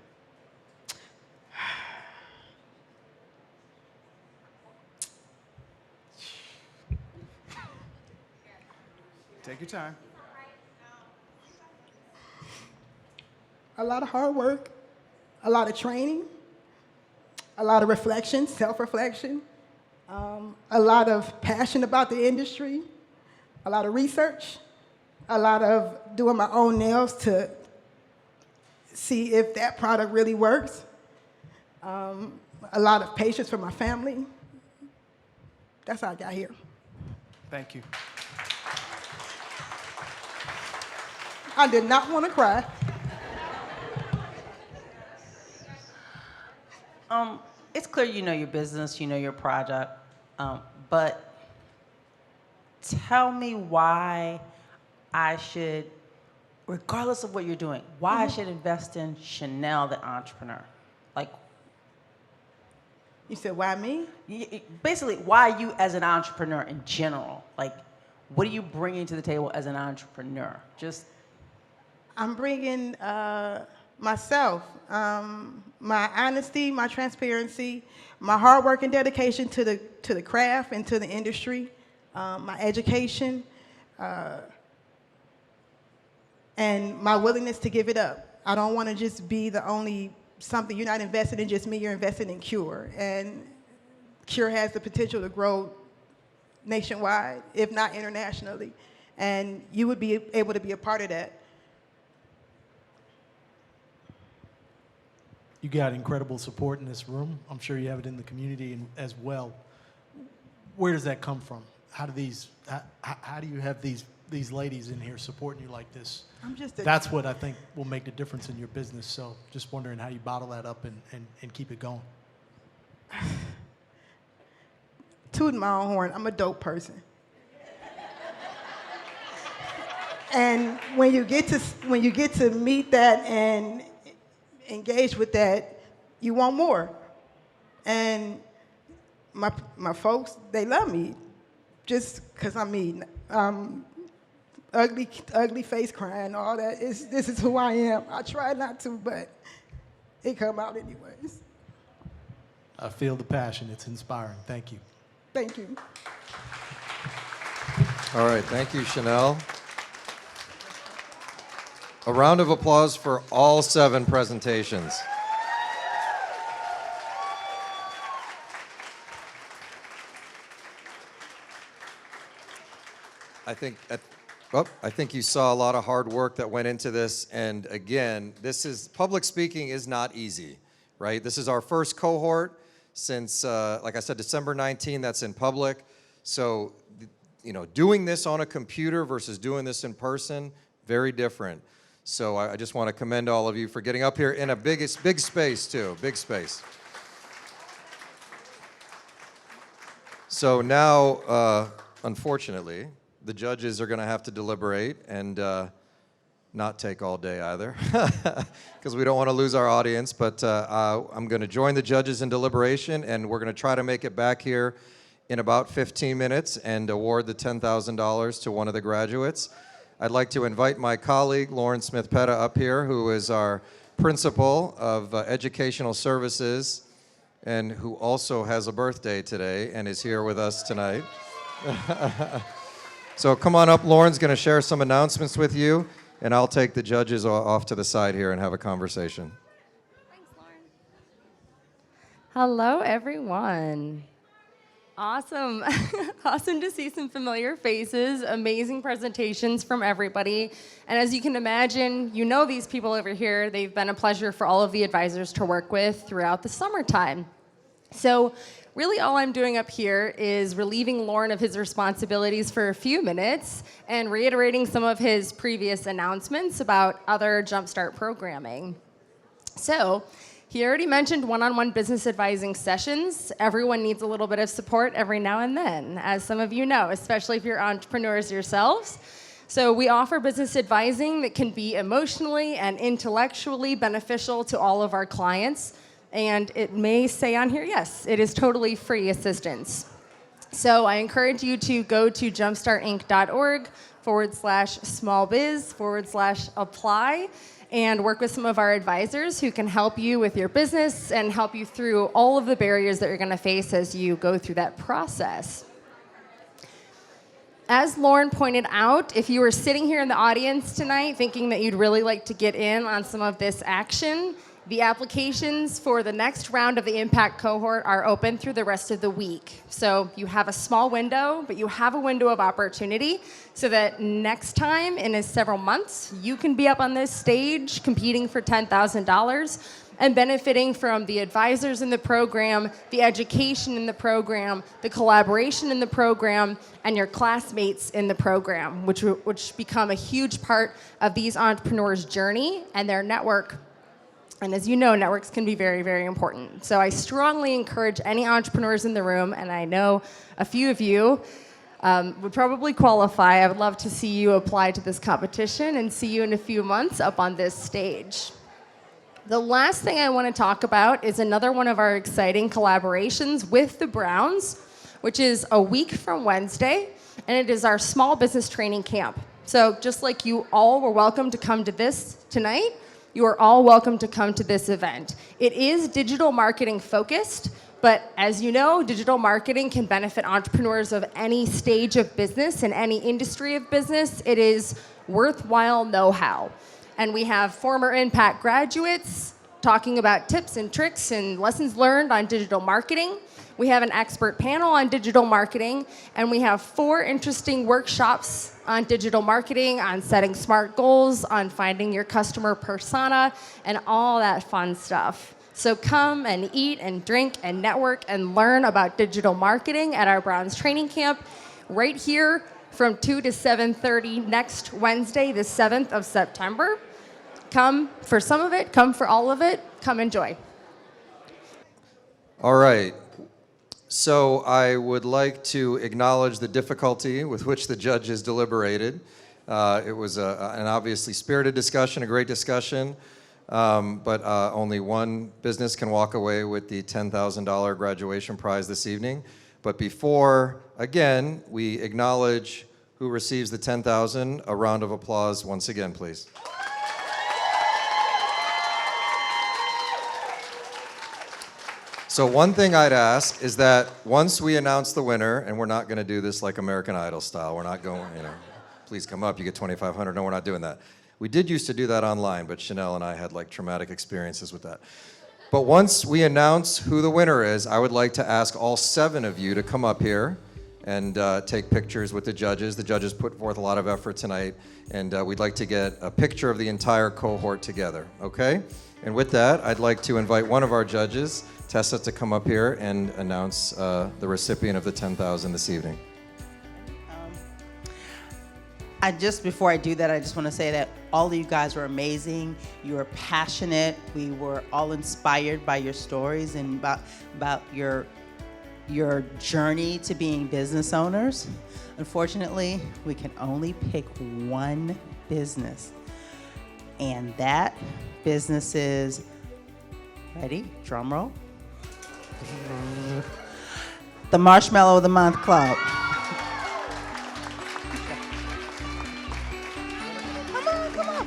C: Take your time.
K: A lot of hard work, a lot of training, a lot of reflection, self-reflection, a lot of passion about the industry, a lot of research, a lot of doing my own nails to see if that product really works, a lot of patience for my family. That's how I got here.
C: Thank you.
K: I did not want to cry.
D: It's clear you know your business, you know your product, but tell me why I should, regardless of what you're doing, why I should invest in Chanel the entrepreneur? Like,
K: You said, why me?
D: basically, why you as an entrepreneur in general? Like, what are you bringing to the table as an entrepreneur? Just
K: I'm bringing myself, my honesty, my transparency, my hard work and dedication to the craft and to the industry, my education, and my willingness to give it up. I don't want to just be the only something. You're not invested in just me, you're invested in Cure. And Cure has the potential to grow nationwide, if not internationally. And you would be able to be a part of that.
E: You got incredible support in this room. I'm sure you have it in the community as well. Where does that come from? How do you have these ladies in here supporting you like this? That's what I think will make the difference in your business. So just wondering how you bottle that up and keep it going.
K: Tooting my own horn, I'm a dope person. And when you get to meet that and engage with that, you want more. And my folks, they love me just because I'm me. Ugly face crying, all that. This is who I am. I try not to, but it come out anyways.
E: I feel the passion. It's inspiring. Thank you.
K: Thank you.
A: All right, thank you, Chanel. A round of applause for all 7 presentations. I think you saw a lot of hard work that went into this. And again, public speaking is not easy, right? This is our first cohort since, like I said, December 19, that's in public. So, doing this on a computer versus doing this in person, very different. So I just want to commend all of you for getting up here in a big space too, big space. So now, unfortunately, the judges are going to have to deliberate and not take all day either, because we don't want to lose our audience. But I'm going to join the judges in deliberation, and we're going to try to make it back here in about 15 minutes and award the $10,000 to one of the graduates. I'd like to invite my colleague, Lauren Smith-Petta, up here, who is our principal of educational services and who also has a birthday today and is here with us tonight. So come on up. Lauren's going to share some announcements with you, and I'll take the judges off to the side here and have a conversation.
L: Thanks, Lauren. Hello, everyone. Awesome. Awesome to see some familiar faces, amazing presentations from everybody. And as you can imagine, you know these people over here. They've been a pleasure for all of the advisors to work with throughout the summertime. So really all I'm doing up here is relieving Lauren of his responsibilities for a few minutes and reiterating some of his previous announcements about other Jumpstart programming. So he already mentioned one-on-one business advising sessions. Everyone needs a little bit of support every now and then, as some of you know, especially if you're entrepreneurs yourselves. So we offer business advising that can be emotionally and intellectually beneficial to all of our clients. And it may say on here, yes, it is totally free assistance. So I encourage you to go to jumpstartinc.org/smallbiz/apply and work with some of our advisors who can help you with your business and help you through all of the barriers that you're going to face as you go through that process. As Lauren pointed out, if you were sitting here in the audience tonight thinking that you'd really like to get in on some of this action, the applications for the next round of the Impact Cohort are open through the rest of the week. So you have a small window, but you have a window of opportunity so that next time, in several months, you can be up on this stage competing for $10,000 and benefiting from the advisors in the program, the education in the program, the collaboration in the program, and your classmates in the program, which become a huge part of these entrepreneurs' journey and their network. And as you know, networks can be very, very important. So I strongly encourage any entrepreneurs in the room, and I know a few of you, would probably qualify. I would love to see you apply to this competition and see you in a few months up on this stage. The last thing I want to talk about is another one of our exciting collaborations with the Browns, which is a week from Wednesday, and it is our small business training camp. So just like you all were welcome to come to this tonight, you are all welcome to come to this event. It is digital marketing focused, but as you know, digital marketing can benefit entrepreneurs of any stage of business and any industry of business. It is worthwhile know-how. And we have former Impact graduates talking about tips and tricks and lessons learned on digital marketing. We have an expert panel on digital marketing, and we have 4 interesting workshops on digital marketing, on setting smart goals, on finding your customer persona, and all that fun stuff. So come and eat and drink and network and learn about digital marketing at our Browns training camp right here from 2 to 7:30 next Wednesday, the 7th of September. Come for some of it, come for all of it, come enjoy.
A: All right. So I would like to acknowledge the difficulty with which the judges deliberated. It was an obviously spirited discussion, a great discussion, but only one business can walk away with the $10,000 graduation prize this evening. But before, again, we acknowledge who receives the $10,000, a round of applause once again, please. So one thing I'd ask is that once we announce the winner, and we're not going to do this like American Idol style, we're not going, please come up, you get $2,500. No, we're not doing that. We did used to do that online, but Chanel and I had like traumatic experiences with that. But once we announce who the winner is, I would like to ask all 7 of you to come up here and take pictures with the judges. The judges put forth a lot of effort tonight, and we'd like to get a picture of the entire cohort together, okay? And with that, I'd like to invite one of our judges, Tessa, to come up here and announce the recipient of the $10,000 this evening.
D: Before I do that, I just want to say that all of you guys were amazing. You were passionate. We were all inspired by your stories and about your journey to being business owners. Unfortunately, we can only pick one business, and that business is, ready? Drum roll. The Marshmallow of the Month Club. Come on, come on.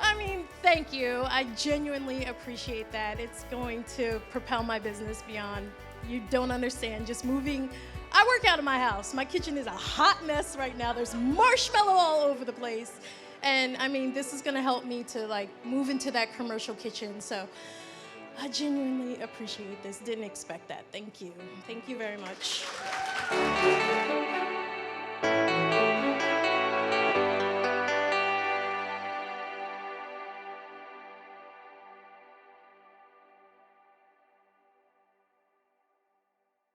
H: I mean, thank you. I genuinely appreciate that. It's going to propel my business beyond. You don't understand. Just moving. I work out of my house. My kitchen is a hot mess right now. There's marshmallow all over the place. And I mean, this is going to help me to like move into that commercial kitchen. So I genuinely appreciate this. Didn't expect that. Thank you. Thank you very much.